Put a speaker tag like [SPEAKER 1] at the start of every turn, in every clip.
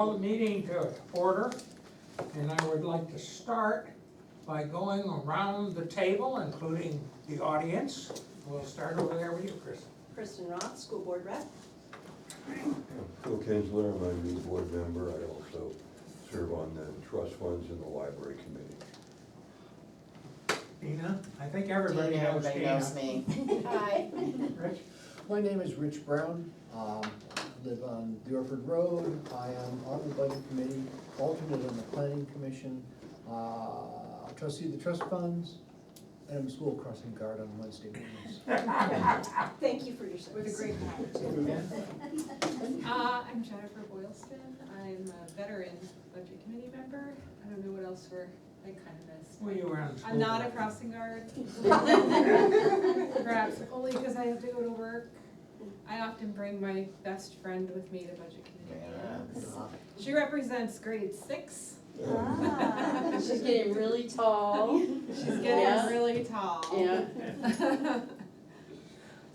[SPEAKER 1] Call the meeting to order, and I would like to start by going around the table, including the audience. We'll start over there with you, Chris.
[SPEAKER 2] Kristen Roth, school board rep.
[SPEAKER 3] Phil Kinsler, I'm a new board member. I also serve on the trust funds and the library committee.
[SPEAKER 1] Dina, I think everybody knows
[SPEAKER 4] Everybody
[SPEAKER 1] Dina.
[SPEAKER 4] knows me.
[SPEAKER 2] Hi.
[SPEAKER 1] Rich?
[SPEAKER 5] My name is Rich Brown. I live on the Orford Road. I am on the budget committee, alternate on the planning commission, trustee of the trust funds, and I'm a school crossing guard on Wednesday mornings.
[SPEAKER 2] Thank you for your service.
[SPEAKER 6] With a great hat. I'm Jennifer Boylston. I'm a veteran budget committee member. I don't know what else I kind of missed.
[SPEAKER 1] Well, you were on school.
[SPEAKER 6] I'm not a crossing guard. Perhaps only because I have to go to work. I often bring my best friend with me to budget committee meetings. She represents grade 6.
[SPEAKER 7] Ah, she's getting really tall.
[SPEAKER 6] She's getting
[SPEAKER 7] Yeah.
[SPEAKER 6] really tall.
[SPEAKER 7] Yeah.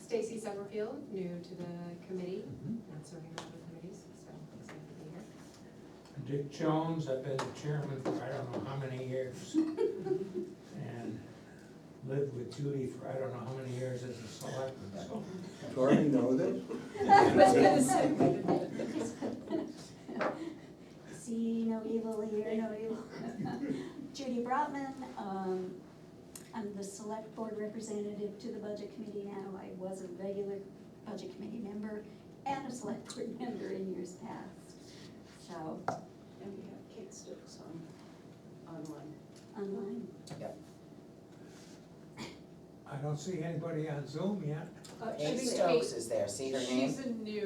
[SPEAKER 8] Stacy Summerfield, new to the committee, not serving on other committees, so excited to be here.
[SPEAKER 1] Dick Jones, I've been the chairman for I don't know how many years. And lived with Judy for I don't know how many years as a selectman, so.
[SPEAKER 3] Tori, you know this?
[SPEAKER 2] I was gonna say.
[SPEAKER 9] See no evil, hear no evil. Judy Brotman, I'm the select board representative to the budget committee now. I was a regular budget committee member and a select board member in years past. So,
[SPEAKER 2] And we have Kate Stokes online.
[SPEAKER 9] online.
[SPEAKER 1] I don't see anybody on Zoom yet.
[SPEAKER 4] Kate
[SPEAKER 6] think
[SPEAKER 4] Stokes
[SPEAKER 6] Kate-
[SPEAKER 4] is there, see her name?
[SPEAKER 6] She's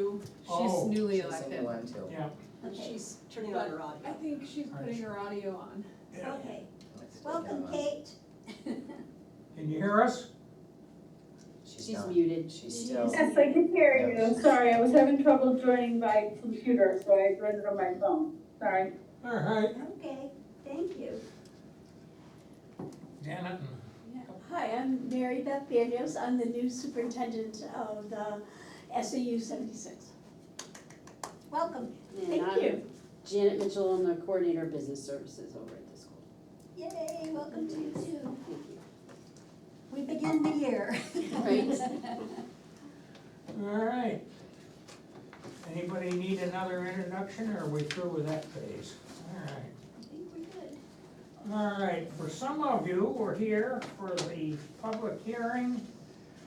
[SPEAKER 1] Oh,
[SPEAKER 6] she's newly
[SPEAKER 4] She's a
[SPEAKER 6] elected.
[SPEAKER 4] new one too.
[SPEAKER 1] Yeah.
[SPEAKER 9] Okay,
[SPEAKER 2] She's turning on her
[SPEAKER 6] I
[SPEAKER 2] audio.
[SPEAKER 6] think she's putting her audio on.
[SPEAKER 1] Yeah.
[SPEAKER 9] okay.
[SPEAKER 4] Let's do
[SPEAKER 9] Welcome,
[SPEAKER 4] that one.
[SPEAKER 9] Kate.
[SPEAKER 1] Can you hear us?
[SPEAKER 7] She's
[SPEAKER 4] not-
[SPEAKER 7] muted.
[SPEAKER 4] She's still.
[SPEAKER 10] Yes, I can hear
[SPEAKER 4] Yeah.
[SPEAKER 10] you. Sorry, I was having trouble joining by computer, so I read it on my phone. Sorry.
[SPEAKER 1] All right,
[SPEAKER 9] Okay, thank you.
[SPEAKER 1] Janet and
[SPEAKER 11] Hi, I'm Mary Beth Berrios. I'm the new superintendent of the SAU 76.
[SPEAKER 9] Welcome.
[SPEAKER 7] And
[SPEAKER 11] Thank
[SPEAKER 7] I'm
[SPEAKER 11] you.
[SPEAKER 7] Janet Mitchell, I'm the coordinator of business services over at the school.
[SPEAKER 9] Yay, welcome to you too.
[SPEAKER 7] Thank you.
[SPEAKER 9] We begin the year.
[SPEAKER 7] Right.
[SPEAKER 1] all right. Anybody need another introduction, or are we through with that phase? All right.
[SPEAKER 9] I think we're good.
[SPEAKER 1] All right, for some of you were here for the public hearing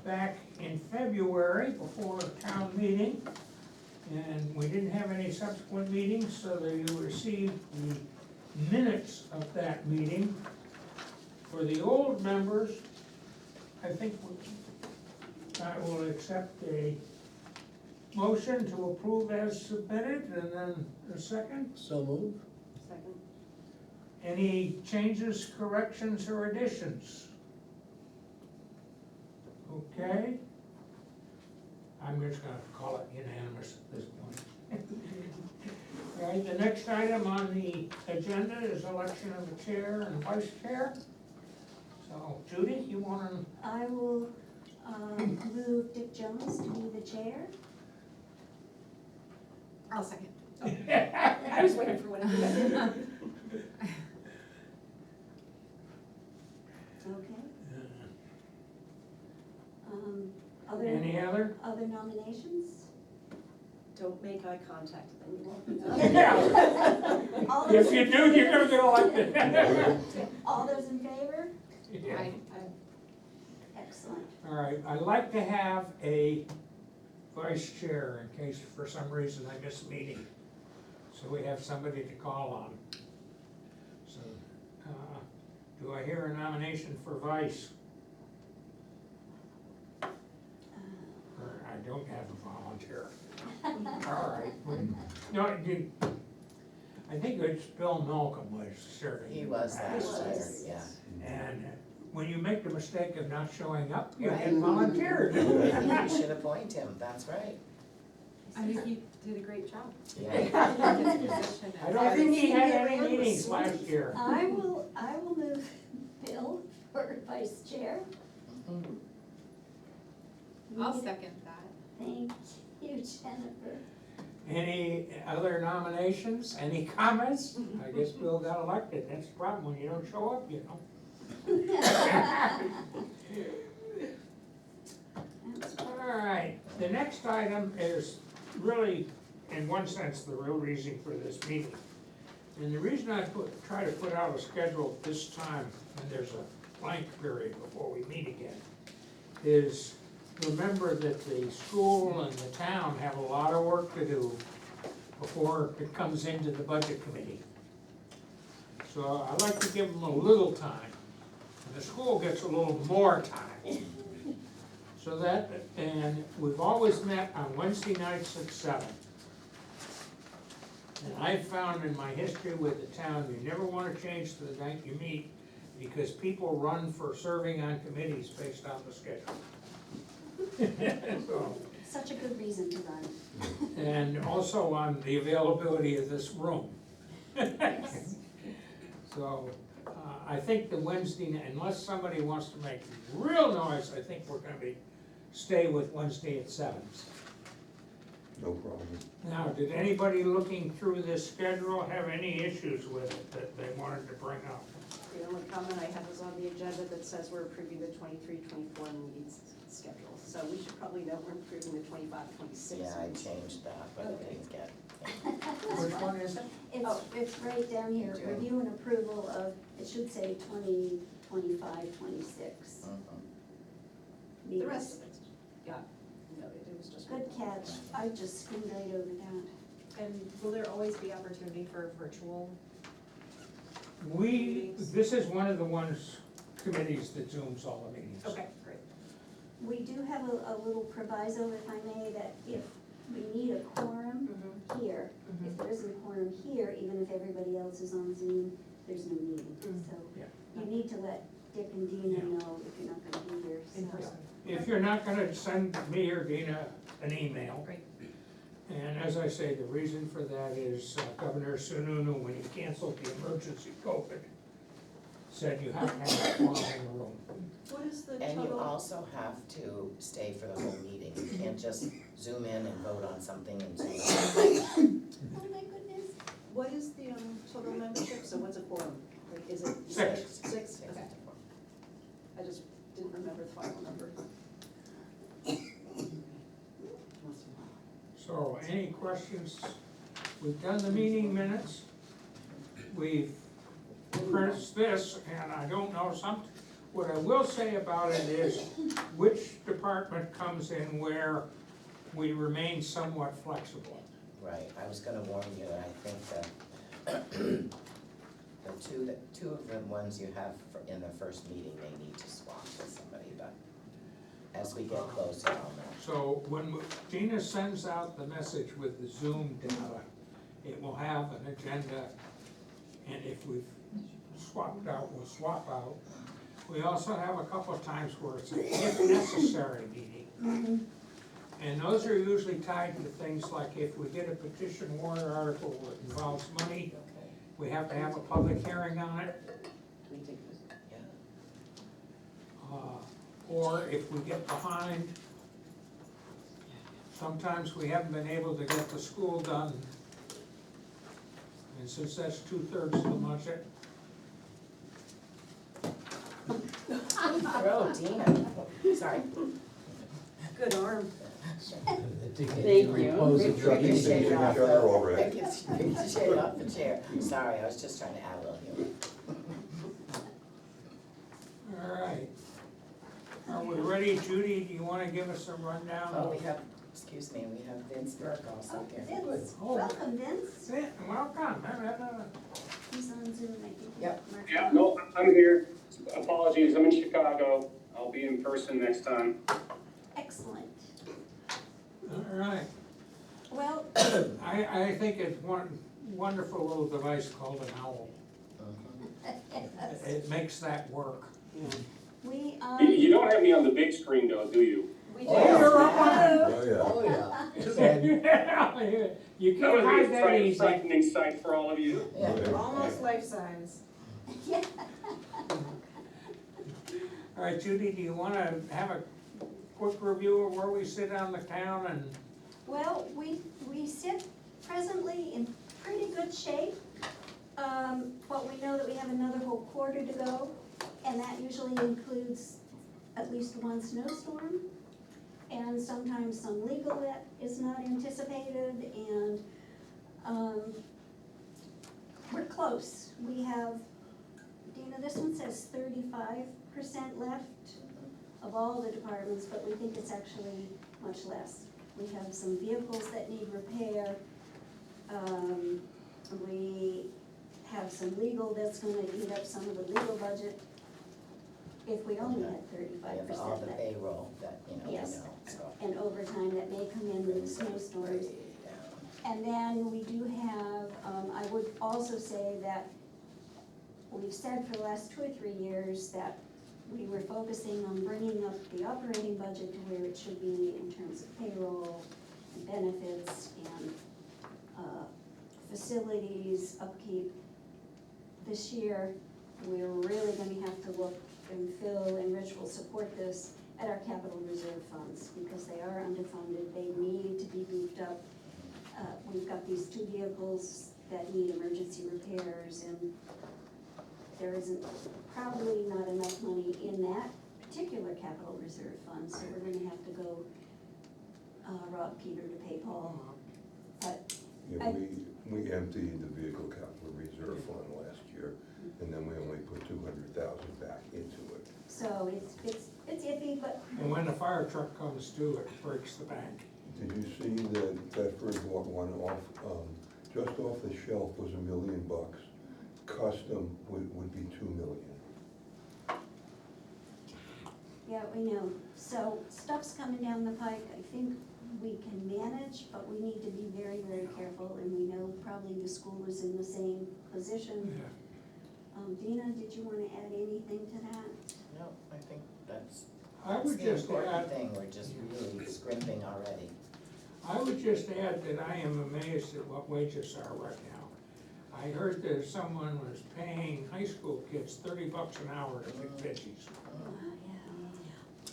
[SPEAKER 1] back in February before the town meeting. And we didn't have any subsequent meetings, so that you received the minutes of that meeting. For the old members, I think I will accept a motion to approve as submitted, and then a second.
[SPEAKER 5] So move.
[SPEAKER 7] Second.
[SPEAKER 1] Any changes, corrections, or additions? Okay. I'm just gonna call it unanimous at this point. All right, the next item on the agenda is election of the chair and vice chair. So Judy, you wanna,
[SPEAKER 9] I will move Dick Jones to be the chair.
[SPEAKER 6] I'll second.
[SPEAKER 2] I was waiting for one of you.
[SPEAKER 9] Okay.
[SPEAKER 1] any other?
[SPEAKER 9] Other nominations?
[SPEAKER 2] Don't make eye contact, then you won't.
[SPEAKER 9] All
[SPEAKER 1] If
[SPEAKER 9] those
[SPEAKER 1] you
[SPEAKER 9] in
[SPEAKER 1] do, you're gonna get elected.
[SPEAKER 9] All those in favor?
[SPEAKER 1] Yeah.
[SPEAKER 9] Excellent.
[SPEAKER 1] All right, I'd like to have a vice chair in case for some reason I miss a meeting. So we have somebody to call on. So, do I hear a nomination for vice? Or I don't have a volunteer. All right. No, I think it's Bill Malcolm was serving.
[SPEAKER 4] He was last year,
[SPEAKER 9] was.
[SPEAKER 4] yeah.
[SPEAKER 1] And when you make the mistake of not showing up, you get
[SPEAKER 4] Right.
[SPEAKER 1] volunteered.
[SPEAKER 4] I think you should appoint him, that's right.
[SPEAKER 6] I think you did a great job.
[SPEAKER 4] Yeah.
[SPEAKER 1] I don't think he had any meetings last year.
[SPEAKER 9] I will move Bill for vice chair.
[SPEAKER 6] I'll second that.
[SPEAKER 9] Thank you, Jennifer.
[SPEAKER 1] Any other nominations, any comments? I guess Bill got elected, that's the problem when you don't show up, you know. All right, the next item is really, in one sense, the real reason for this meeting. And the reason I try to put out a schedule this time, when there's a blank period before we meet again, is remember that the school and the town have a lot of work to do before it comes into the budget committee. So I like to give them a little time, and the school gets a little more time. So that, and we've always met on Wednesday nights at 7. And I've found in my history with the town, you never wanna change the night you meet, because people run for serving on committees based on the schedule. So,
[SPEAKER 9] Such a good reason to run.
[SPEAKER 1] and also on the availability of this room.
[SPEAKER 9] Yes.
[SPEAKER 1] So, I think the Wednesday, unless somebody wants to make real noise, I think we're gonna stay with Wednesday at 7.
[SPEAKER 3] No problem.
[SPEAKER 1] Now, did anybody looking through this schedule have any issues with it that they wanted to bring up?
[SPEAKER 2] The only comment I have is on the agenda that says we're approving the 23-24 meetings schedule. So we should probably know we're approving the 25-26.
[SPEAKER 4] Yeah, I changed that, but I didn't get.
[SPEAKER 1] Which one is it?
[SPEAKER 9] It's right down here,
[SPEAKER 4] June.
[SPEAKER 9] review and approval of, it should say 2025, 26.
[SPEAKER 2] The rest of it got noted, it was just.
[SPEAKER 9] Good catch, I just skimmed right over that.
[SPEAKER 8] And will there always be opportunity for virtual?
[SPEAKER 1] This is one of the committees that Zooms all the meetings.
[SPEAKER 8] Okay, great.
[SPEAKER 9] We do have a little proviso, if I may, that if we need a quorum here, if there isn't a quorum here, even if everybody else is on Zoom, there's no meeting. So
[SPEAKER 1] Yeah.
[SPEAKER 9] you need to let Dick and Dina
[SPEAKER 1] Yeah.
[SPEAKER 9] know if you're not gonna be here,
[SPEAKER 8] In
[SPEAKER 9] so.
[SPEAKER 8] person.
[SPEAKER 1] If you're not gonna send me or Dina an email.
[SPEAKER 8] Great.
[SPEAKER 1] And as I say, the reason for that is Governor Sununu, when he canceled the emergency COVID, said you have to have a quorum in the room.
[SPEAKER 2] What is the
[SPEAKER 4] And you
[SPEAKER 2] total?
[SPEAKER 4] also have to stay for the whole meeting. You can't just zoom in and vote on something and zoom out.
[SPEAKER 9] Oh my goodness.
[SPEAKER 2] What is the total membership? So what's a quorum? Like, is it?
[SPEAKER 1] 6.
[SPEAKER 2] 6? Okay. I just didn't remember the final number.
[SPEAKER 1] So, any questions? We've done the meeting minutes. We've printed this, and I don't know what I will say about it is which department comes in where we remain somewhat flexible.
[SPEAKER 4] Right, I was gonna warn you, that I think that the two of the ones you have in the first meeting, they need to swap with somebody, but as we get closer, I'll know.
[SPEAKER 1] So when Gina sends out the message with the Zoom data, it will have an agenda, and if we've swapped out, we'll swap out. We also have a couple of times where it's an if necessary meeting. And those are usually tied to things like if we get a petition warrant article that involves money,
[SPEAKER 4] Okay,
[SPEAKER 1] we have to have a public hearing on it.
[SPEAKER 2] Can we take this?
[SPEAKER 4] yeah.
[SPEAKER 1] Or if we get behind, sometimes we haven't been able to get the school done. And since that's 2/3 of the budget,
[SPEAKER 4] Oh, Dina, sorry.
[SPEAKER 2] Good arm.
[SPEAKER 7] Thank you.
[SPEAKER 5] Repose in
[SPEAKER 4] Pick your
[SPEAKER 5] trust.
[SPEAKER 4] shade
[SPEAKER 3] Each
[SPEAKER 4] off
[SPEAKER 3] other
[SPEAKER 4] the-
[SPEAKER 3] already.
[SPEAKER 4] pick your shade off the chair. Sorry, I was just trying to add a little humor.
[SPEAKER 1] all right. Are we ready, Judy? Do you wanna give us a rundown?
[SPEAKER 4] Oh, we have, excuse me, we have Vince Burke also here.
[SPEAKER 9] Vince,
[SPEAKER 1] Oh.
[SPEAKER 9] welcome Vince.
[SPEAKER 1] Welcome.
[SPEAKER 9] He's on Zoom, I think.
[SPEAKER 4] Yep.
[SPEAKER 9] Mark.
[SPEAKER 10] Yeah, no, I'm here. Apologies, I'm in Chicago. I'll be in person next time.
[SPEAKER 9] Excellent.
[SPEAKER 1] All right.
[SPEAKER 9] Well,
[SPEAKER 1] I think it's one wonderful little device called an owl. It makes that work.
[SPEAKER 9] we,
[SPEAKER 10] You don't have me on the big screen though, do you?
[SPEAKER 2] We
[SPEAKER 1] Oh, you're up on it.
[SPEAKER 3] Oh, yeah.
[SPEAKER 5] Oh, yeah. Too bad.
[SPEAKER 1] You
[SPEAKER 10] That
[SPEAKER 1] can't
[SPEAKER 10] would
[SPEAKER 1] hide
[SPEAKER 10] be a
[SPEAKER 1] that easy.
[SPEAKER 10] frightening sight for all of you.
[SPEAKER 4] Yeah.
[SPEAKER 6] Almost life size.
[SPEAKER 9] yeah,
[SPEAKER 1] All right, Judy, do you wanna have a quick review of where we sit on the town and
[SPEAKER 9] Well, we sit presently in pretty good shape, but we know that we have another whole quarter to go, and that usually includes at least one snowstorm, and sometimes some legal that is not anticipated, and, we're close. We have, Dina, this one says 35% left of all the departments, but we think it's actually much less. We have some vehicles that need repair. We have some legal that's gonna eat up some of the legal budget if we only had
[SPEAKER 4] We
[SPEAKER 9] 35%
[SPEAKER 4] have all the
[SPEAKER 9] left.
[SPEAKER 4] payroll that, you know, we know,
[SPEAKER 9] Yes.
[SPEAKER 4] so.
[SPEAKER 9] And overtime that may come in with the snowstorms. And then we do have, I would also say that we've said for the last 2 or 3 years that we were focusing on bringing up the operating budget to where it should be in terms of payroll and benefits and facilities, upkeep. This year, we're really gonna have to look, and Phil and Rich will support this, at our capital reserve funds, because they are underfunded, they need to be beefed up. We've got these 2 vehicles that need emergency repairs, and there isn't, probably not enough money in that particular capital reserve fund, so we're gonna have to go, rob Peter to pay Paul. But,
[SPEAKER 3] Yeah, we emptied the vehicle capital reserve fund last year, and then we only put 200,000 back into it.
[SPEAKER 9] so it's iffy, but
[SPEAKER 1] And when the fire truck comes too, it breaks the bank.
[SPEAKER 3] Did you see that Bedford one off, just off the shelf was $1 million? Custom would be 2 million.
[SPEAKER 9] yeah, we know. So stuff's coming down the pike. I think we can manage, but we need to be very, very careful, and we know probably the school is in the same position. Dina, did you wanna add anything to that?
[SPEAKER 4] No, I think that's,
[SPEAKER 1] I
[SPEAKER 4] that's
[SPEAKER 1] would
[SPEAKER 4] the
[SPEAKER 1] just
[SPEAKER 4] important
[SPEAKER 1] add,
[SPEAKER 4] thing, we're just really scrimping already.
[SPEAKER 1] I would just add that I am amazed at what wages are right now. I heard that someone was paying high school kids $30 an hour to pick veggies.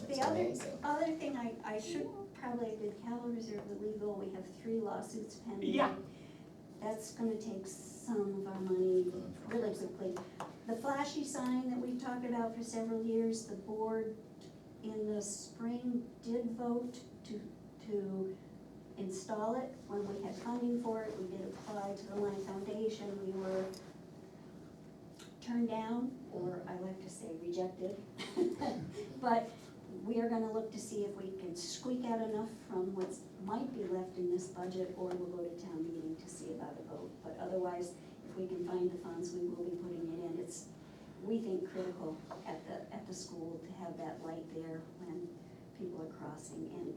[SPEAKER 4] It's
[SPEAKER 9] The
[SPEAKER 4] amazing.
[SPEAKER 9] other thing I should probably, did capital reserve the legal, we have 3 lawsuits pending.
[SPEAKER 1] Yeah.
[SPEAKER 9] That's gonna take some of our money really quickly. The flashy sign that we've talked about for several years, the board in the spring did vote to install it when we had funding for it. We did apply to the Lyme Foundation. We were turned down, or I like to say rejected. But we are gonna look to see if we can squeak out enough from what might be left in this budget, or we'll go to town meeting to see about a vote. But otherwise, if we can find the funds, we will be putting it in. It's, we think, critical at the school to have that light there when people are crossing. And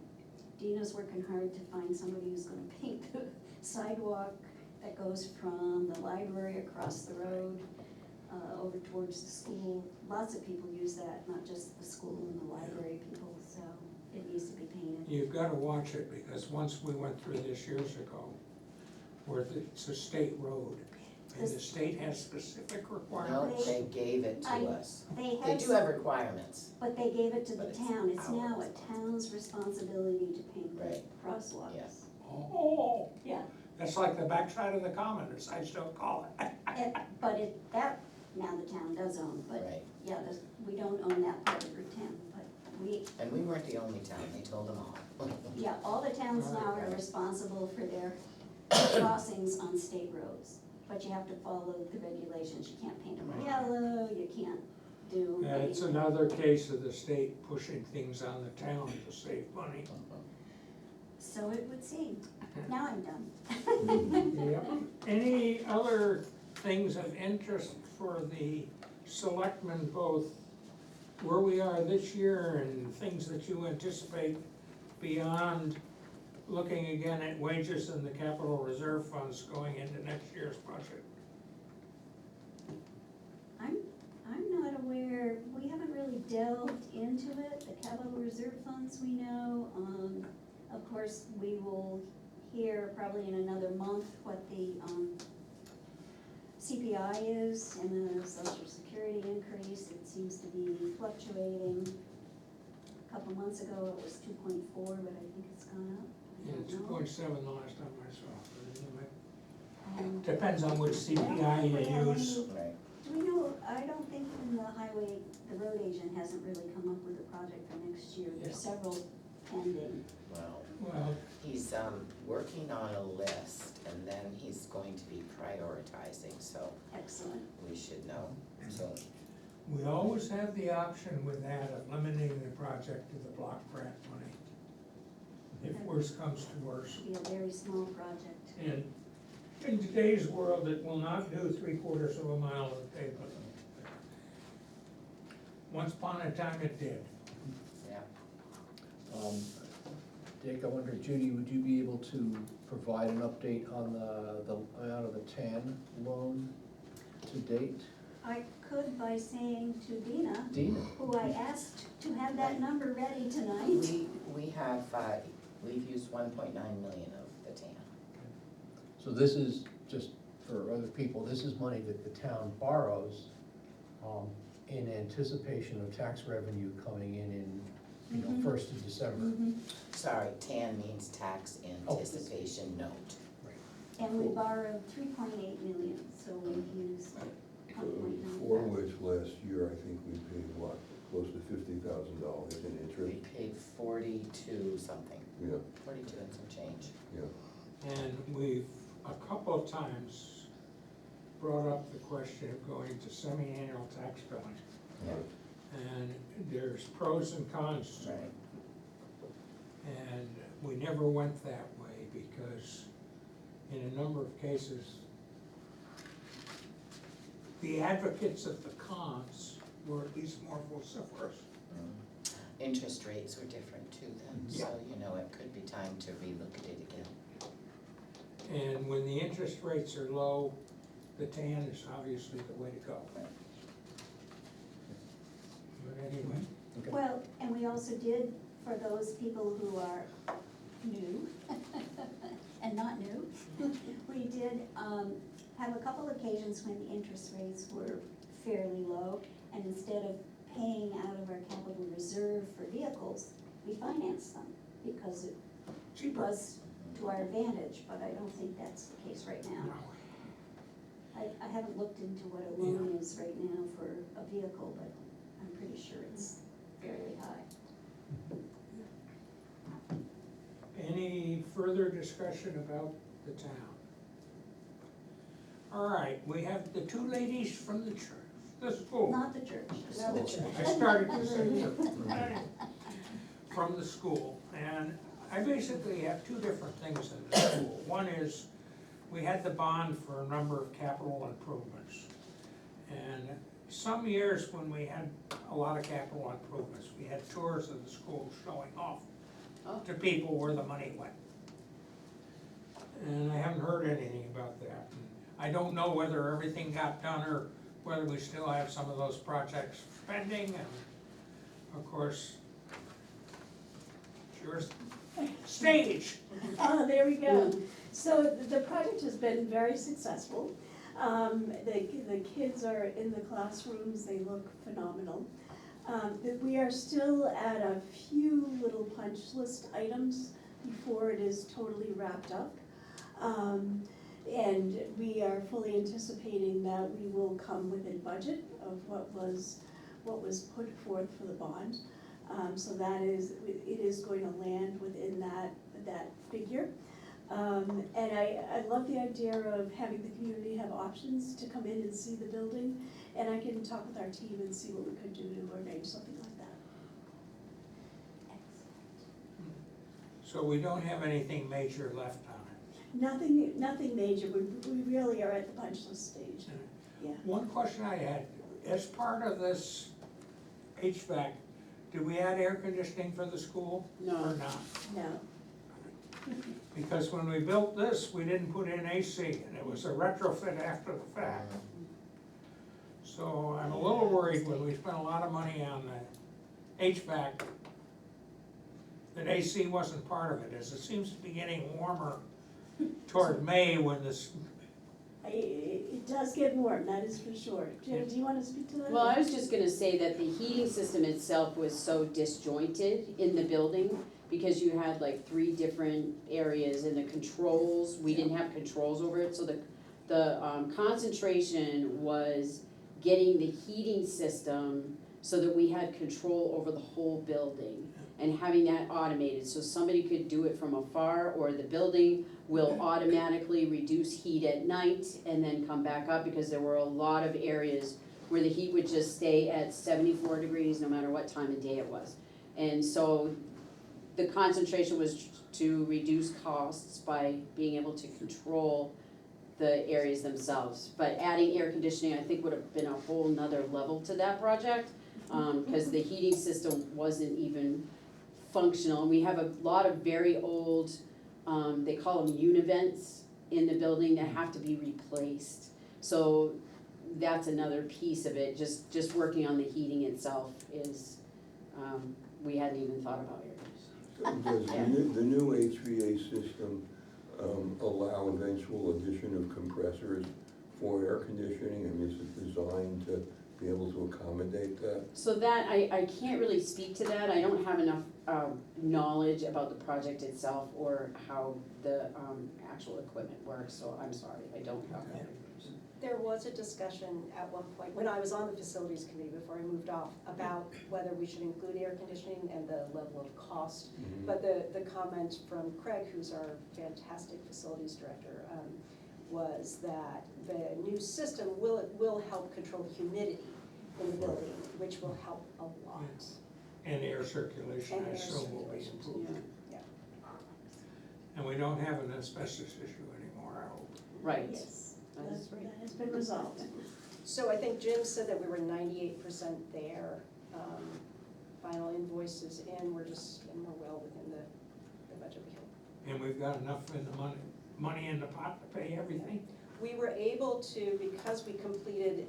[SPEAKER 9] Dina's working hard to find somebody who's gonna paint the sidewalk that goes from the library across the road, over towards the school. Lots of people use that, not just the school and the library people, so it needs to be painted.
[SPEAKER 1] You've gotta watch it, because once we went through this years ago, where it's a state road, and the state has specific
[SPEAKER 4] No,
[SPEAKER 1] requirements.
[SPEAKER 4] they gave it to
[SPEAKER 9] I-
[SPEAKER 4] us.
[SPEAKER 9] They
[SPEAKER 4] They
[SPEAKER 9] have,
[SPEAKER 4] do have requirements,
[SPEAKER 9] but they gave it to the
[SPEAKER 4] But it's
[SPEAKER 9] town. It's
[SPEAKER 4] our
[SPEAKER 9] now a
[SPEAKER 4] responsibility.
[SPEAKER 9] town's responsibility to paint the
[SPEAKER 4] Right.
[SPEAKER 9] crosswalks.
[SPEAKER 4] Yes.
[SPEAKER 1] Oh,
[SPEAKER 9] Yeah,
[SPEAKER 1] that's like the backside of the common, as I still call it.
[SPEAKER 9] but that, now the town does own, but
[SPEAKER 4] right.
[SPEAKER 9] yeah, we don't own that part of Route 10, but we,
[SPEAKER 4] And we weren't the only town, they told them all.
[SPEAKER 9] yeah, all the towns now are responsible for their crossings on state roads. But you have to follow the regulations. You can't paint them yellow, you can't do
[SPEAKER 1] Yeah, it's
[SPEAKER 9] anything.
[SPEAKER 1] another case of the state pushing things on the town to save money.
[SPEAKER 9] So it would seem. Now I'm done.
[SPEAKER 1] Yep. Any other things of interest for the selectmen, both where we are this year and things that you anticipate beyond looking again at wages and the capital reserve funds going into next year's budget?
[SPEAKER 9] I'm not aware, we haven't really delved into it, the capital reserve funds we know. Of course, we will hear probably in another month what the, CPI is and the social security increase. It seems to be fluctuating. A couple months ago, it was 2.4, but I think it's gone up. I
[SPEAKER 1] Yeah,
[SPEAKER 9] don't know.
[SPEAKER 1] 2.7 the last time I saw it, but anyway.
[SPEAKER 9] Um,
[SPEAKER 1] Depends on which
[SPEAKER 9] I don't know
[SPEAKER 1] CPI
[SPEAKER 9] if we have
[SPEAKER 1] you use.
[SPEAKER 9] any-
[SPEAKER 4] Right.
[SPEAKER 9] Do we know, I don't think in the highway, the road agent hasn't really come up with a project for next year. There's several pending.
[SPEAKER 4] Well,
[SPEAKER 1] Well,
[SPEAKER 4] he's, working on a list, and then he's going to be prioritizing, so
[SPEAKER 9] Excellent.
[SPEAKER 4] we should know, so.
[SPEAKER 1] we always have the option with that of limiting the project to the block grant money. If worse comes to worse.
[SPEAKER 9] Should be a very small project.
[SPEAKER 1] And in today's world, it will not do 3/4 of a mile of pavement. Once upon a time it did.
[SPEAKER 4] Yeah,
[SPEAKER 5] Dick, I wonder, Judy, would you be able to provide an update on the amount of the TAN loan to date?
[SPEAKER 9] I could by saying to Dina,
[SPEAKER 5] Dina?
[SPEAKER 9] who I asked to have that number ready tonight.
[SPEAKER 4] we have, we've used 1.9 million of the TAN.
[SPEAKER 5] So this is, just for other people, this is money that the town borrows in anticipation of tax revenue coming in,
[SPEAKER 9] Mhm.
[SPEAKER 5] 1st of December.
[SPEAKER 9] Mhm.
[SPEAKER 4] Sorry, TAN means tax anticipation note.
[SPEAKER 9] And we borrowed 3.8 million, so we've used 1.9.
[SPEAKER 3] For which last year, I think we paid what, close to $50,000 in
[SPEAKER 4] We
[SPEAKER 3] interest?
[SPEAKER 4] paid 42 something,
[SPEAKER 3] Yeah,
[SPEAKER 4] 42 and some change.
[SPEAKER 3] yeah.
[SPEAKER 1] And we've, a couple of times, brought up the question of going to semi-annual tax billing.
[SPEAKER 4] Yeah.
[SPEAKER 1] And there's pros and cons to it.
[SPEAKER 4] Right.
[SPEAKER 1] And we never went that way because in a number of cases, the advocates of the cons were at least more vociferous.
[SPEAKER 4] Interest rates were different too then, so it could be time to relook at it again.
[SPEAKER 1] And when the interest rates are low, the TAN is obviously the way to go. But anyway,
[SPEAKER 5] Okay.
[SPEAKER 9] Well, and we also did, for those people who are new and not new, we did have a couple occasions when the interest rates were fairly low, and instead of paying out of our capital reserve for vehicles, we financed them, because it
[SPEAKER 1] cheaper.
[SPEAKER 9] was to our advantage, but I don't think that's the case right now.
[SPEAKER 1] No.
[SPEAKER 9] I haven't looked into what a loan is right now for a vehicle, but I'm pretty sure it's fairly high.
[SPEAKER 1] Any further discussion about the town? All right, we have the two ladies from the church, the school.
[SPEAKER 9] Not the church.
[SPEAKER 4] Not the church.
[SPEAKER 1] I started to say church. From the school, and I basically have two different things in the school. One is, we had the bond for a number of capital improvements. And some years when we had a lot of capital improvements, we had tours of the school showing off to people where the money went. And I haven't heard anything about that. I don't know whether everything got done or whether we still have some of those projects pending, and of course, it's yours, stage.
[SPEAKER 11] Oh, there we go. So the project has been very successful. The kids are in the classrooms, they look phenomenal. We are still at a few little punch list items before it is totally wrapped up. And we are fully anticipating that we will come within budget of what was put forth for the bond. So that is, it is going to land within that figure. And I love the idea of having the community have options to come in and see the building. And I can talk with our team and see what we could do to arrange something like that.
[SPEAKER 1] So we don't have anything major left on it.
[SPEAKER 11] Nothing major, we really are at the punch list stage, yeah.
[SPEAKER 1] One question I had, as part of this HVAC, did we add air conditioning for the school
[SPEAKER 7] No.
[SPEAKER 1] or not?
[SPEAKER 11] No,
[SPEAKER 1] Because when we built this, we didn't put in AC, and it was a retrofit after the fact. So I'm a little worried when we spent a lot of money on the HVAC, that AC wasn't part of it, as it seems to be getting warmer toward May when this,
[SPEAKER 11] it does get warm, that is for sure. Jim, do you wanna speak to that?
[SPEAKER 7] Well, I was just gonna say that the heating system itself was so disjointed in the building because you had like 3 different areas and the controls, we didn't have controls over it, so the concentration was getting the heating system so that we had control over the whole building and having that automated, so somebody could do it from afar, or the building will automatically reduce heat at night and then come back up, because there were a lot of areas where the heat would just stay at 74 degrees no matter what time of day it was. And so the concentration was to reduce costs by being able to control the areas themselves. But adding air conditioning, I think, would have been a whole nother level to that project, because the heating system wasn't even functional. And we have a lot of very old, they call them univents in the building that have to be replaced. So that's another piece of it, just working on the heating itself is, we hadn't even thought about air conditioning.
[SPEAKER 3] Does the new HVA system allow eventual addition of compressors for air conditioning? I mean, is it designed to be able to accommodate that?
[SPEAKER 7] So that, I can't really speak to that, I don't have enough knowledge about the project itself or how the actual equipment works, so I'm sorry, I don't have that information.
[SPEAKER 2] There was a discussion at one point, when I was on the facilities committee before I moved off, about whether we should include air conditioning and the level of cost. But the comment from Craig, who's our fantastic facilities director, was that the new system will help control humidity in the building, which will help a lot.
[SPEAKER 1] And air circulation,
[SPEAKER 2] And
[SPEAKER 1] I
[SPEAKER 2] air
[SPEAKER 1] assume will be
[SPEAKER 2] circulation,
[SPEAKER 1] improved.
[SPEAKER 2] yeah.
[SPEAKER 1] And we don't have an asbestos issue anymore, I hope.
[SPEAKER 7] Right,
[SPEAKER 11] Yes,
[SPEAKER 7] that is right.
[SPEAKER 11] that has been resolved.
[SPEAKER 2] So I think Jim said that we were 98% there. Final invoices in, we're well within the budget we had.
[SPEAKER 1] And we've got enough in the money in the pot to pay everything.
[SPEAKER 2] We were able to, because we completed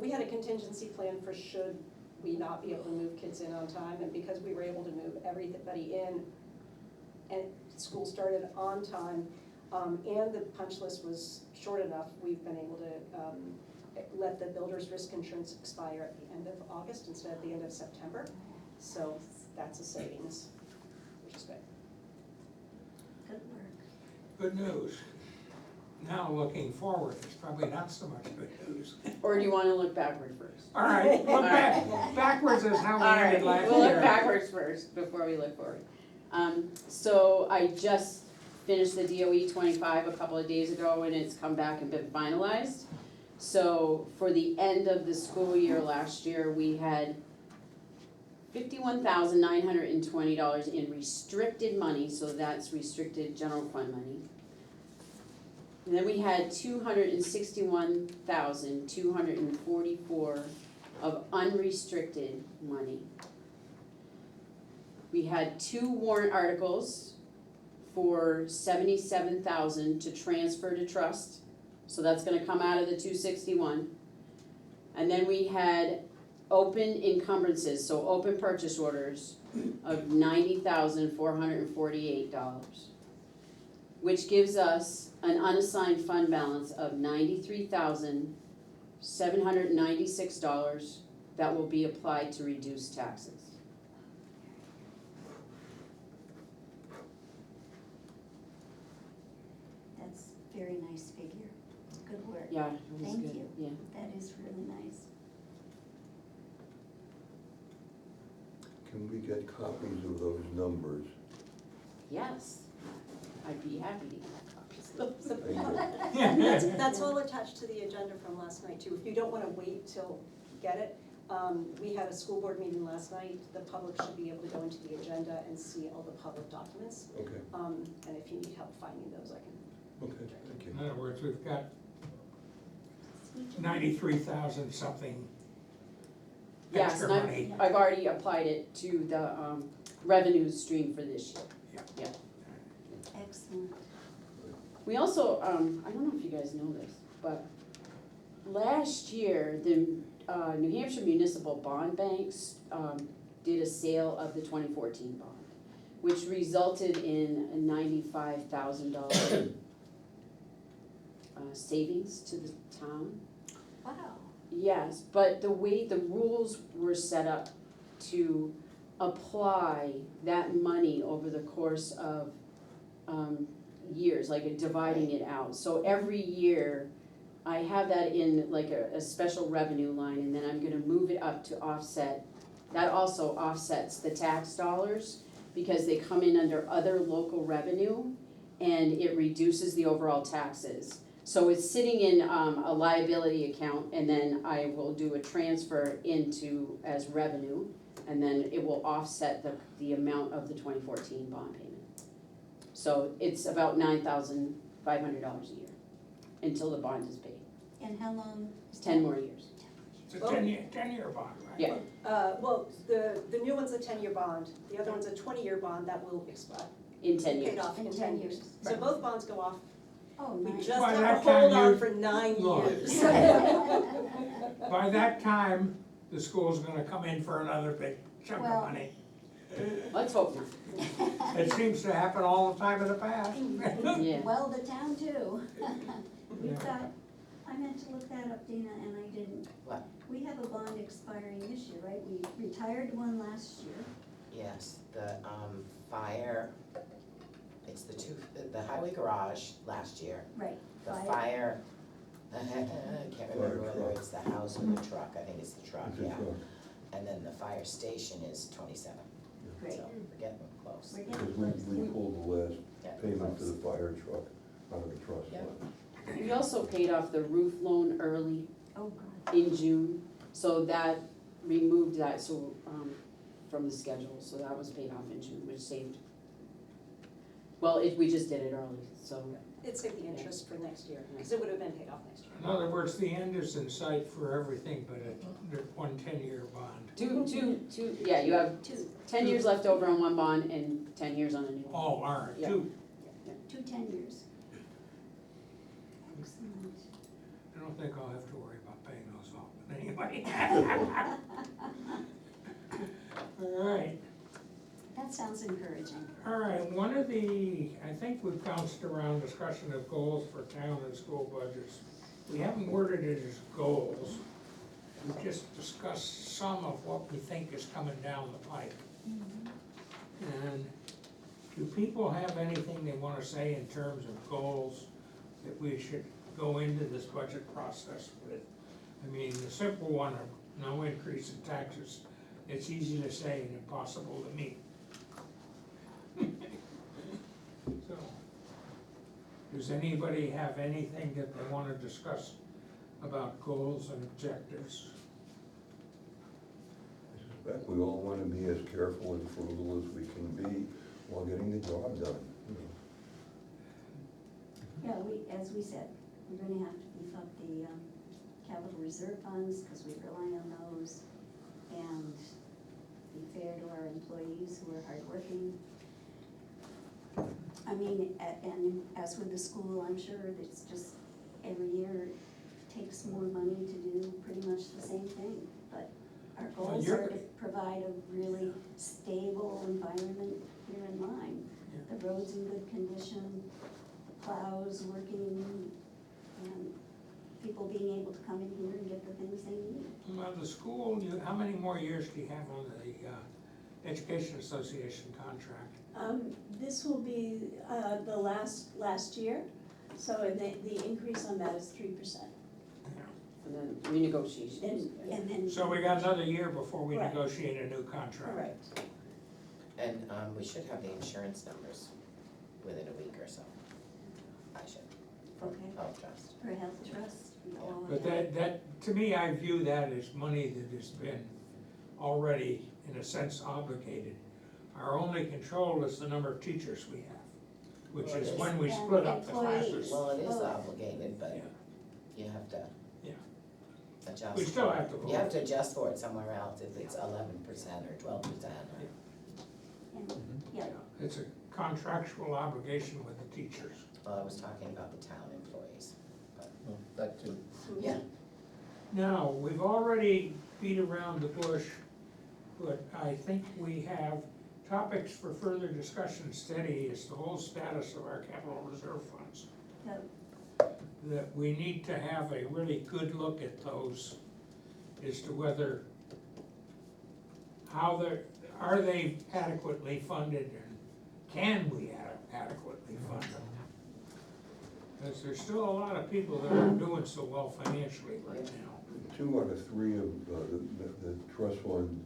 [SPEAKER 2] we had a contingency plan for should we not be able to move kids in on time, and because we were able to move everybody in and school started on time, and the punch list was short enough, we've been able to let the builder's risk insurance expire at the end of August instead of the end of September. So that's a savings, which is good.
[SPEAKER 9] Good work.
[SPEAKER 1] Good news. Now, looking forward, it's probably not so much good news.
[SPEAKER 7] Or do you wanna look backward first?
[SPEAKER 1] All right, look back, backwards is how we
[SPEAKER 7] All
[SPEAKER 1] ended
[SPEAKER 7] right,
[SPEAKER 1] last year.
[SPEAKER 7] we'll look backwards first before we look forward. So I just finished the DOE 25 a couple of days ago, and it's come back and been finalized. So for the end of the school year last year, we had $51,920 in restricted money, so that's restricted general fund money. And then we had $261,244 of unrestricted money. We had 2 warrant articles for $77,000 to transfer to trust, so that's gonna come out of the 261. And then we had open encumbrances, so open purchase orders of $90,448, which gives us an unassigned fund balance of $93,796 that will be applied to reduce taxes.
[SPEAKER 9] That's a very nice figure. Good work.
[SPEAKER 7] Yeah, it was
[SPEAKER 9] Thank
[SPEAKER 7] good,
[SPEAKER 9] you.
[SPEAKER 7] yeah.
[SPEAKER 9] That is really nice.
[SPEAKER 3] Can we get copies of those numbers?
[SPEAKER 7] Yes, I'd be happy to get copies of those.
[SPEAKER 3] Thank you.
[SPEAKER 2] That's all attached to the agenda from last night too. If you don't wanna wait till you get it, we had a school board meeting last night. The public should be able to go into the agenda and see all the public documents.
[SPEAKER 3] Okay,
[SPEAKER 2] And if you need help finding those, I can.
[SPEAKER 3] okay, thank you.
[SPEAKER 1] In other words, we've got 93,000 something
[SPEAKER 7] Yes,
[SPEAKER 1] extra
[SPEAKER 7] and
[SPEAKER 1] money.
[SPEAKER 7] I've already applied it to the revenue stream for this year.
[SPEAKER 9] Excellent.
[SPEAKER 7] We also, I don't know if you guys know this, but last year, the New Hampshire Municipal Bond Banks did a sale of the 2014 bond, which resulted in a $95,000 savings to the town.
[SPEAKER 9] Wow.
[SPEAKER 7] Yes, but the way the rules were set up to apply that money over the course of, years, like dividing it out. So every year, I have that in like a special revenue line, and then I'm gonna move it up to offset. That also offsets the tax dollars, because they come in under other local revenue, and it reduces the overall taxes. So it's sitting in, a liability account, and then I will do a transfer into as revenue, and then it will offset the amount of the 2014 bond payment. So it's about $9,500 a year, until the bond is paid.
[SPEAKER 9] And how long?
[SPEAKER 7] It's 10 more years.
[SPEAKER 1] It's a 10-year bond, right?
[SPEAKER 7] Yeah.
[SPEAKER 2] Well, the new one's a 10-year bond, the other one's a 20-year bond that will expire.
[SPEAKER 7] In 10 years.
[SPEAKER 2] Paid off in
[SPEAKER 9] In
[SPEAKER 2] 10
[SPEAKER 9] 10
[SPEAKER 2] years.
[SPEAKER 9] years.
[SPEAKER 2] So both bonds go off,
[SPEAKER 9] Oh,
[SPEAKER 2] we
[SPEAKER 9] nice.
[SPEAKER 2] just
[SPEAKER 1] By
[SPEAKER 2] have
[SPEAKER 1] that
[SPEAKER 2] to hold
[SPEAKER 1] time
[SPEAKER 2] on
[SPEAKER 1] you-
[SPEAKER 2] for 9
[SPEAKER 1] Look.
[SPEAKER 2] years.
[SPEAKER 1] By that time, the school's gonna come in for another big chunk of
[SPEAKER 9] Well-
[SPEAKER 1] money.
[SPEAKER 7] Let's hope not.
[SPEAKER 1] It seems to happen all the time in the past.
[SPEAKER 7] Yeah.
[SPEAKER 9] Well, the town too. We've
[SPEAKER 1] Yeah.
[SPEAKER 9] got, I meant to look that up, Dina, and I didn't.
[SPEAKER 4] What?
[SPEAKER 9] We have a bond expiring this year, right? We retired one last year.
[SPEAKER 4] Yes, the, fire, it's the highway garage last year,
[SPEAKER 9] Right.
[SPEAKER 4] the fire, I can't remember
[SPEAKER 3] Fire
[SPEAKER 4] whether
[SPEAKER 3] truck.
[SPEAKER 4] it's the house or the truck, I think it's the truck,
[SPEAKER 3] It's a
[SPEAKER 4] yeah.
[SPEAKER 3] truck.
[SPEAKER 4] And then the fire station is 27,
[SPEAKER 9] Great.
[SPEAKER 4] so we're getting close.
[SPEAKER 9] We're
[SPEAKER 3] Because
[SPEAKER 9] getting
[SPEAKER 3] we
[SPEAKER 9] close.
[SPEAKER 3] pulled the last
[SPEAKER 4] Yeah,
[SPEAKER 3] payment for
[SPEAKER 4] close.
[SPEAKER 3] the fire truck out of the trust
[SPEAKER 4] Yeah.
[SPEAKER 3] fund.
[SPEAKER 7] We also paid off the roof loan early
[SPEAKER 9] Oh, God.
[SPEAKER 7] in June, so that removed that, so, from the schedule, so that was paid off in June, which saved. Well, we just did it early, so,
[SPEAKER 2] It saved the interest for next year, because it would have been paid off next year.
[SPEAKER 1] In other words, the end is in sight for everything but one 10-year bond.
[SPEAKER 7] two, yeah, you have 10 years left over on one bond and 10 years on a new one.
[SPEAKER 1] Oh, all right,
[SPEAKER 7] Yeah.
[SPEAKER 1] two.
[SPEAKER 9] 2 10-years. Excellent.
[SPEAKER 1] I don't think I'll have to worry about paying those off, but anyway. All right,
[SPEAKER 9] That sounds encouraging.
[SPEAKER 1] all right, one of the, I think we've bounced around discussion of goals for town and school budgets. We haven't worded it as goals. We've just discussed some of what we think is coming down the pipe. And do people have anything they wanna say in terms of goals that we should go into this budget process with? I mean, the simple one of no increase in taxes, it's easy to say and impossible to meet. So, does anybody have anything that they wanna discuss about goals and objectives?
[SPEAKER 3] I suspect we all want to be as careful and frugal as we can be while getting the job done. you know.
[SPEAKER 9] Yeah, as we said, we're gonna have to beef up the capital reserve funds, because we rely on those, and be fair to our employees who are hardworking. I mean, and as with the school, I'm sure it's just every year takes more money to do pretty much the same thing. But our
[SPEAKER 1] Well,
[SPEAKER 9] goals
[SPEAKER 1] you're-
[SPEAKER 9] are to provide a really stable environment here in Lyme.
[SPEAKER 1] Yeah.
[SPEAKER 9] The roads in good condition, the plows working, and people being able to come in here and get the things they need.
[SPEAKER 1] Well, the school, how many more years do you have on the Education Association contract?
[SPEAKER 11] This will be, the last year, so the increase on that is 3%.
[SPEAKER 7] And then renegotiations.
[SPEAKER 11] And then.
[SPEAKER 1] So we got another year before we
[SPEAKER 11] Right.
[SPEAKER 1] negotiate a new contract.
[SPEAKER 11] Correct.
[SPEAKER 4] And, we should have the insurance numbers within a week or so. I should,
[SPEAKER 9] Okay,
[SPEAKER 4] Health Trust.
[SPEAKER 9] for health trust. all of
[SPEAKER 1] But that, to me, I view that as money that has been already, in a sense, obligated. Our only control is the number of teachers we have, which
[SPEAKER 4] Well, it
[SPEAKER 1] is
[SPEAKER 4] is.
[SPEAKER 1] when we
[SPEAKER 9] And
[SPEAKER 1] split up the
[SPEAKER 9] employees.
[SPEAKER 1] classes.
[SPEAKER 4] Well, it is
[SPEAKER 9] Well,
[SPEAKER 4] obligated, but
[SPEAKER 1] Yeah.
[SPEAKER 4] you have to
[SPEAKER 1] Yeah.
[SPEAKER 4] adjust.
[SPEAKER 1] We still have to
[SPEAKER 4] You have
[SPEAKER 1] vote.
[SPEAKER 4] to adjust for it somewhere else if it's 11% or 12% or.
[SPEAKER 9] And, yeah,
[SPEAKER 1] It's a contractual obligation with the teachers.
[SPEAKER 4] Well, I was talking about the town employees.
[SPEAKER 5] Well, that too.
[SPEAKER 4] Yeah.
[SPEAKER 1] Now, we've already beat around the bush, but I think we have topics for further discussion. Steady is the whole status of our capital reserve funds.
[SPEAKER 9] yeah,
[SPEAKER 1] That we need to have a really good look at those as to whether, how are they adequately funded, and can we adequately fund them? Because there's still a lot of people that aren't doing so well financially right now.
[SPEAKER 3] 2 out of 3 of the trust fund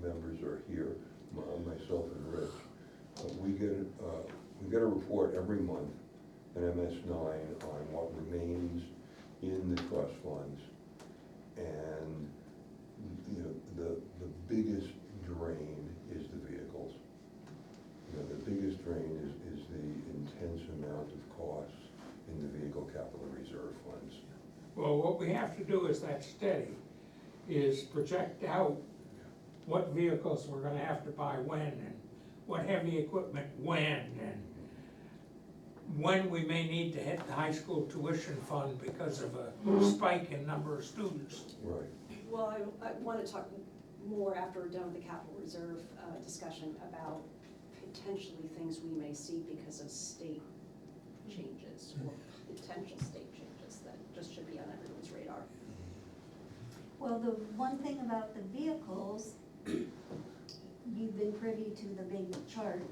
[SPEAKER 3] members are here, myself and Rich. We get a report every month, an MS9, on what remains in the trust funds. And, you know, the biggest drain is the vehicles. You know, the biggest drain is the intense amount of costs in the vehicle capital reserve funds.
[SPEAKER 1] Well, what we have to do is that steady, is project out what vehicles we're gonna have to buy when, and what heavy equipment when, and when we may need to hit the high school tuition fund because of a spike in number of students.
[SPEAKER 3] Right.
[SPEAKER 2] Well, I wanna talk more after we're done with the capital reserve discussion about potentially things we may see because of state changes or potential state changes that just should be on everyone's radar.
[SPEAKER 9] Well, the one thing about the vehicles, you've been privy to the big chart,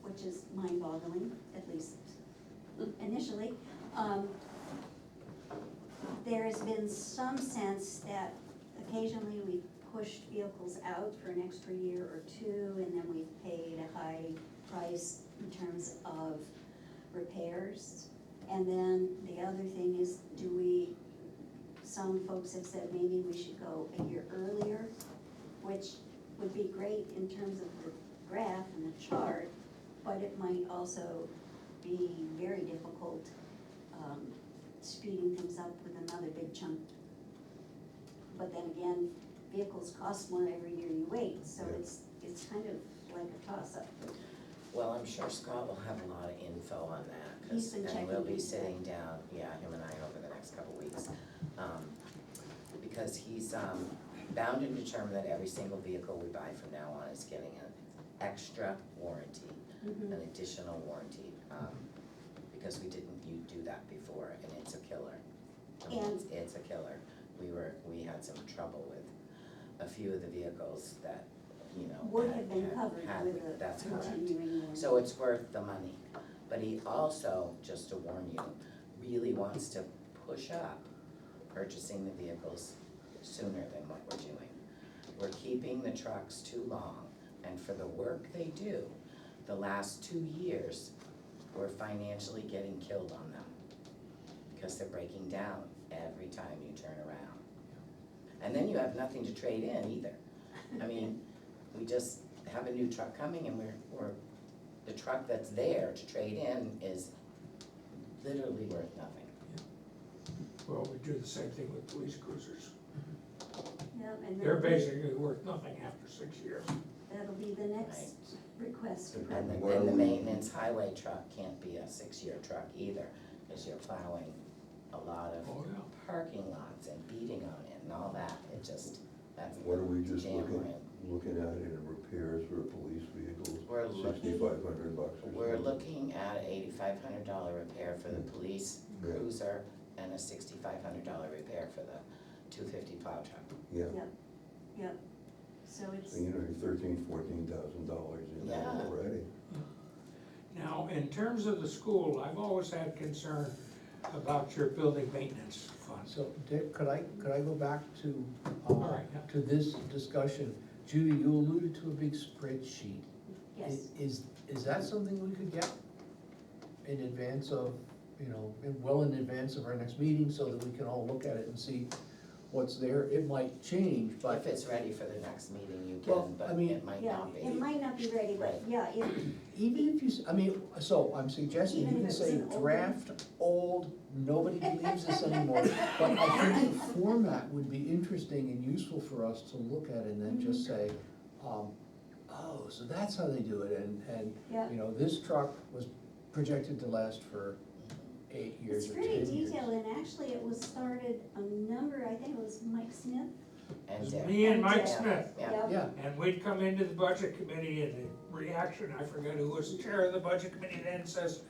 [SPEAKER 9] which is mind-boggling, at least initially. There has been some sense that occasionally we've pushed vehicles out for an extra year or two, and then we've paid a high price in terms of repairs. And then the other thing is, some folks have said maybe we should go a year earlier, which would be great in terms of the graph and the chart, but it might also be very difficult speeding things up with another big chunk. But then again, vehicles cost more every year you wait, so
[SPEAKER 3] Yeah.
[SPEAKER 9] it's kind of like a toss-up.
[SPEAKER 4] Well, I'm sure Scott will have a lot of info on that,
[SPEAKER 9] He's been
[SPEAKER 4] and
[SPEAKER 9] checking
[SPEAKER 4] we'll be
[SPEAKER 9] into that.
[SPEAKER 4] sitting down, yeah, him and I over the next couple weeks. Because he's bound and determined that every single vehicle we buy from now on is getting an extra warranty,
[SPEAKER 9] Mhm.
[SPEAKER 4] an additional warranty, because you do that before, and it's a killer. I mean,
[SPEAKER 9] And-
[SPEAKER 4] it's a killer. We had some trouble with a few of the vehicles that, you know.
[SPEAKER 9] Would have been covered
[SPEAKER 4] had-
[SPEAKER 9] with a
[SPEAKER 4] that's correct.
[SPEAKER 9] continuing warranty.
[SPEAKER 4] So it's worth the money. But he also, just to warn you, really wants to push up purchasing the vehicles sooner than what we're doing. We're keeping the trucks too long, and for the work they do, the last 2 years, we're financially getting killed on them. Because they're breaking down every time you turn around. And then you have nothing to trade in either. I mean, we just have a new truck coming, and the truck that's there to trade in is literally worth nothing.
[SPEAKER 1] Well, we do the same thing with police cruisers.
[SPEAKER 9] Yep, and
[SPEAKER 1] They're basically worth nothing after 6 years.
[SPEAKER 9] that'll be the next request.
[SPEAKER 4] And the,
[SPEAKER 3] Well,
[SPEAKER 4] and the maintenance highway truck can't be a 6-year truck either, because you're plowing a lot of
[SPEAKER 1] Oh, yeah.
[SPEAKER 4] parking lots and beating on it and all that, that's
[SPEAKER 3] What are we just
[SPEAKER 4] jam
[SPEAKER 3] looking at in repairs for police vehicles?
[SPEAKER 4] We're looking-
[SPEAKER 3] $6,500 or something?
[SPEAKER 4] We're looking at an $8,500 repair for the police
[SPEAKER 3] Yeah.
[SPEAKER 4] cruiser and a $6,500 repair for the 250 plow truck.
[SPEAKER 3] Yeah,
[SPEAKER 9] Yep, so it's,
[SPEAKER 3] so you know, you're $13,000-$14,000 in there
[SPEAKER 4] Yeah.
[SPEAKER 3] already.
[SPEAKER 1] Now, in terms of the school, I've always had concern about your building maintenance fund.
[SPEAKER 5] So Dick, could I go back to,
[SPEAKER 1] All right, yeah.
[SPEAKER 5] to this discussion? Judy, you alluded to a big spreadsheet.
[SPEAKER 9] yes,
[SPEAKER 5] Is that something we could get in advance of, well in advance of our next meeting, so that we can all look at it and see what's there? It might change,
[SPEAKER 4] If
[SPEAKER 5] but,
[SPEAKER 4] it's ready for the next meeting, you
[SPEAKER 5] Well,
[SPEAKER 4] can, but
[SPEAKER 5] I mean-
[SPEAKER 4] it might
[SPEAKER 9] yeah,
[SPEAKER 4] not be.
[SPEAKER 9] it might not be ready, but
[SPEAKER 4] Right.
[SPEAKER 9] yeah,
[SPEAKER 5] even if you, so I'm suggesting you
[SPEAKER 9] Even
[SPEAKER 5] can
[SPEAKER 9] if it's
[SPEAKER 5] say
[SPEAKER 9] an old-
[SPEAKER 5] draft old, nobody believes this anymore. But I think the format would be interesting and useful for us to look at and then just say, oh, so that's how they do it, and,
[SPEAKER 9] yeah.
[SPEAKER 5] this truck was projected to last for 8 years
[SPEAKER 9] It's
[SPEAKER 5] or 10
[SPEAKER 9] pretty
[SPEAKER 5] years.
[SPEAKER 9] detailed, and actually it was started I think it was Mike Smith.
[SPEAKER 4] And
[SPEAKER 1] It was me and Mike
[SPEAKER 9] Yeah.
[SPEAKER 1] Smith,
[SPEAKER 4] Yeah.
[SPEAKER 9] Yep.
[SPEAKER 5] Yeah,
[SPEAKER 1] and we'd come into the budget committee, and the reaction, I forget who was the chair of the budget committee then, says,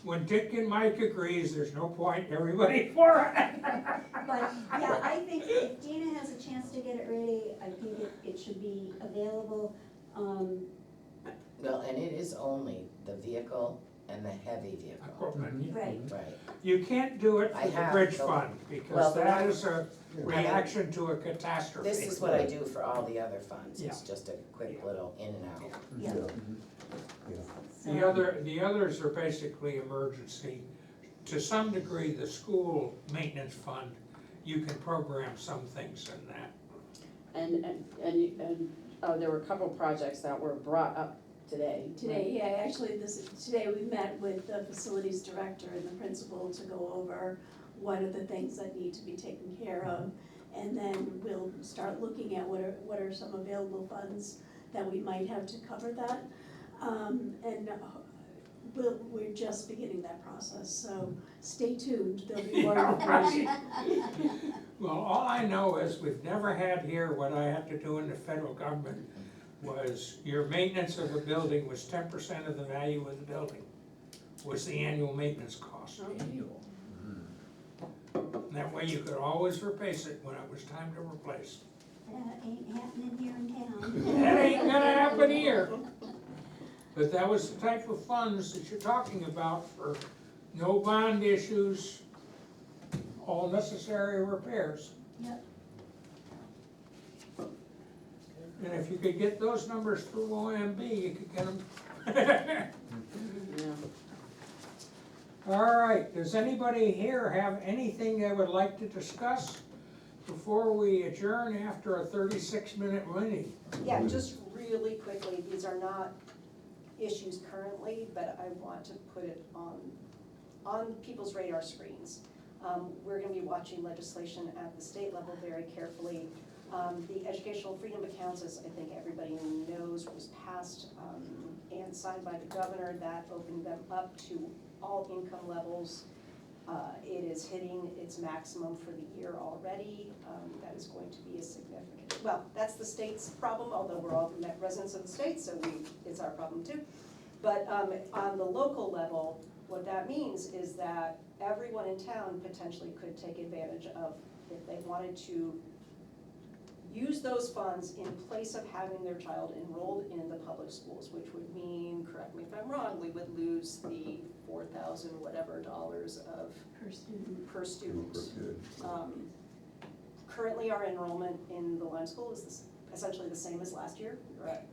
[SPEAKER 1] when Dick and Mike agrees, there's no point, everybody for it.
[SPEAKER 9] But, yeah, I think if Dina has a chance to get it ready, I think it should be available.
[SPEAKER 4] Well, and it is only the vehicle and the heavy vehicle,
[SPEAKER 1] equipment.
[SPEAKER 9] Right.
[SPEAKER 4] right?
[SPEAKER 1] You can't do it
[SPEAKER 4] I
[SPEAKER 1] for the
[SPEAKER 4] have
[SPEAKER 1] bridge
[SPEAKER 4] the-
[SPEAKER 1] fund,
[SPEAKER 4] well,
[SPEAKER 1] because
[SPEAKER 4] the
[SPEAKER 1] that
[SPEAKER 4] one-
[SPEAKER 1] is a reaction to a catastrophe.
[SPEAKER 4] This is what I do for all the other funds, it's
[SPEAKER 1] Yeah.
[SPEAKER 4] just a quick little in and out.
[SPEAKER 9] Yeah.
[SPEAKER 1] The others are basically emergency. To some degree, the school maintenance fund, you can program some things in that.
[SPEAKER 7] And, there were a couple projects that were brought up today.
[SPEAKER 11] Today, yeah, actually, today we met with the facilities director and the principal to go over what are the things that need to be taken care of. And then we'll start looking at what are some available funds that we might have to cover that. And we're just beginning that process, so stay tuned, there'll be more information.
[SPEAKER 1] Well, all I know is we've never had here what I had to do in the federal government was your maintenance of a building was 10% of the value of the building, was the annual maintenance cost.
[SPEAKER 5] Annual.
[SPEAKER 1] And that way you could always replace it when it was time to replace.
[SPEAKER 9] That ain't happening here in town.
[SPEAKER 1] That ain't gonna happen here. But that was the type of funds that you're talking about for no bond issues, all necessary repairs.
[SPEAKER 9] Yep.
[SPEAKER 1] And if you could get those numbers through OMB, you could get them.
[SPEAKER 7] Yeah.
[SPEAKER 1] All right, does anybody here have anything they would like to discuss before we adjourn after a 36-minute meeting?
[SPEAKER 2] Yeah, just really quickly, these are not issues currently, but I want to put it on people's radar screens. We're gonna be watching legislation at the state level very carefully. The educational freedom accounts, as I think everybody knows, was passed and signed by the governor. That opened them up to all income levels. It is hitting its maximum for the year already. That is going to be a significant, well, that's the state's problem, although we're all residents of the state, so it's our problem too. But on the local level, what that means is that everyone in town potentially could take advantage of, if they wanted to use those funds in place of having their child enrolled in the public schools, which would mean, correct me if I'm wrong, we would lose the 4,000 whatever dollars of
[SPEAKER 9] Per student.
[SPEAKER 2] per student.
[SPEAKER 3] Good.
[SPEAKER 2] Currently, our enrollment in the Lyme school is essentially the same as last year. We're at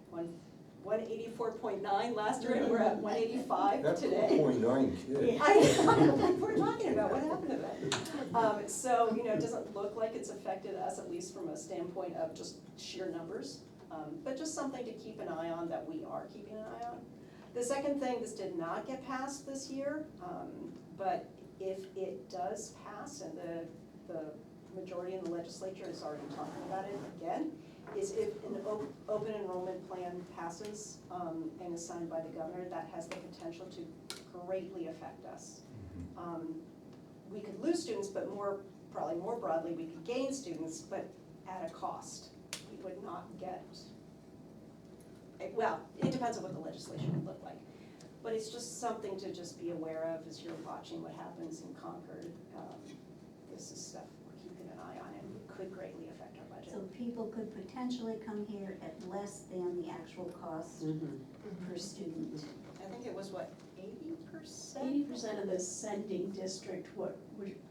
[SPEAKER 2] 184.9 last year, and we're at 185
[SPEAKER 3] That's
[SPEAKER 2] today.
[SPEAKER 3] 4.9 kids.
[SPEAKER 2] I know, we're talking about what happened to that. So, it doesn't look like it's affected us, at least from a standpoint of just sheer numbers, but just something to keep an eye on that we are keeping an eye on. The second thing, this did not get passed this year, but if it does pass, and the majority in the legislature is already talking about it again, is if an open enrollment plan passes and is signed by the governor, that has the potential to greatly affect us. We could lose students, but probably more broadly, we could gain students, but at a cost. We would not get, well, it depends on what the legislation would look like. But it's just something to just be aware of as you're watching what happens in Concord. This is stuff we're keeping an eye on, and it could greatly affect our budget.
[SPEAKER 9] So people could potentially come here at less than the actual cost per student.
[SPEAKER 2] I think it was what, 80%?
[SPEAKER 11] 80% of the sending district, what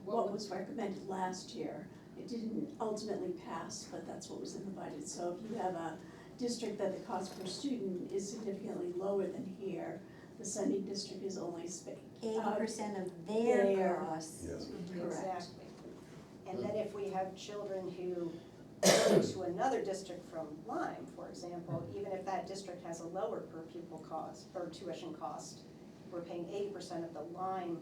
[SPEAKER 11] was recommended last year. It didn't ultimately pass, but that's what was in the budget. So if you have a district that the cost per student is significantly lower than here, the sending district is only
[SPEAKER 9] 80% of their costs.
[SPEAKER 3] Yes.
[SPEAKER 9] Correct.
[SPEAKER 2] Exactly. And then if we have children who go to another district from Lyme, for example, even if that district has a lower per pupil cost, or tuition cost, we're paying 80% of the Lyme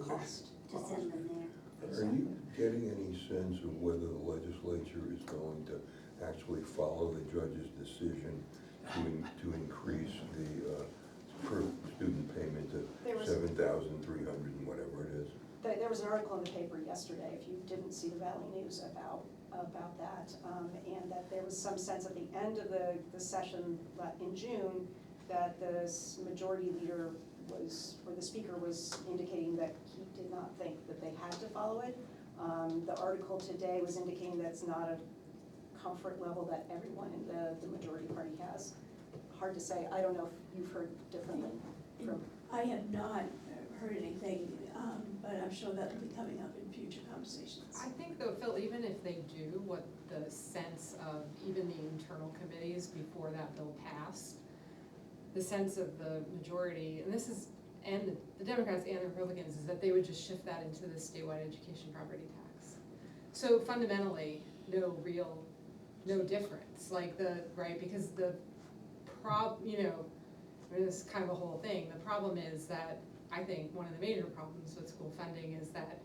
[SPEAKER 2] cost.
[SPEAKER 9] To send them there.
[SPEAKER 3] Are you getting any sense of whether the legislature is going to actually follow the judge's decision to increase the per student payment to
[SPEAKER 2] There was-
[SPEAKER 3] 7,300 and whatever it is?
[SPEAKER 2] There was an article in the paper yesterday, if you didn't see the Valley News, about that, and that there was some sense at the end of the session in June that the majority leader or the speaker was indicating that he did not think that they had to follow it. The article today was indicating that it's not a comfort level that everyone in the majority party has. hard to say, I don't know if you've heard differently from.
[SPEAKER 11] I have not heard anything, but I'm sure that will be coming up in future conversations.
[SPEAKER 6] I think though, Phil, even if they do, what the sense of even the internal committees before that bill passed, the sense of the majority, and this is, and the Democrats and the Republicans, is that they would just shift that into the statewide education property tax. So fundamentally, no difference, like right, because the I mean, this is kind of a whole thing. The problem is that, I think one of the major problems with school funding is that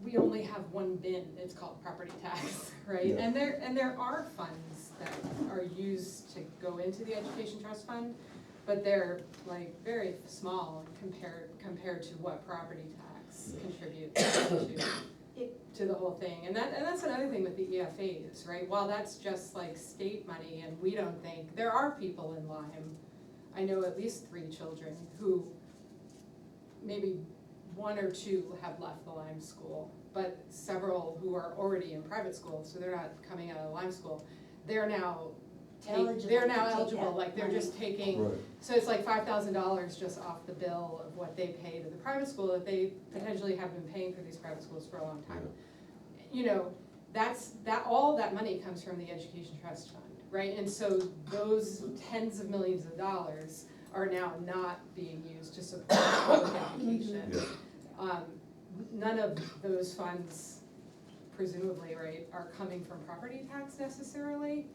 [SPEAKER 6] we only have one bin, it's called property tax, right?
[SPEAKER 3] Yeah.
[SPEAKER 6] And there are funds that are used to go into the education trust fund, but they're like very small compared to what property tax contributes to the whole thing. And that's another thing with the EFAs, right? While that's just like state money, and we don't think, there are people in Lyme, I know at least 3 children who maybe 1 or 2 have left the Lyme school, but several who are already in private school, so they're not coming out of Lyme school, they're now eligible, like they're just taking,
[SPEAKER 3] Right.
[SPEAKER 6] so it's like $5,000 just off the bill of what they pay to the private school that they potentially have been paying for these private schools for a long time. You know, all that money comes from the education trust fund, right? And so those tens of millions of dollars are now not being used to support public education.
[SPEAKER 3] Yeah.
[SPEAKER 6] None of those funds, presumably, right, are coming from property tax necessarily.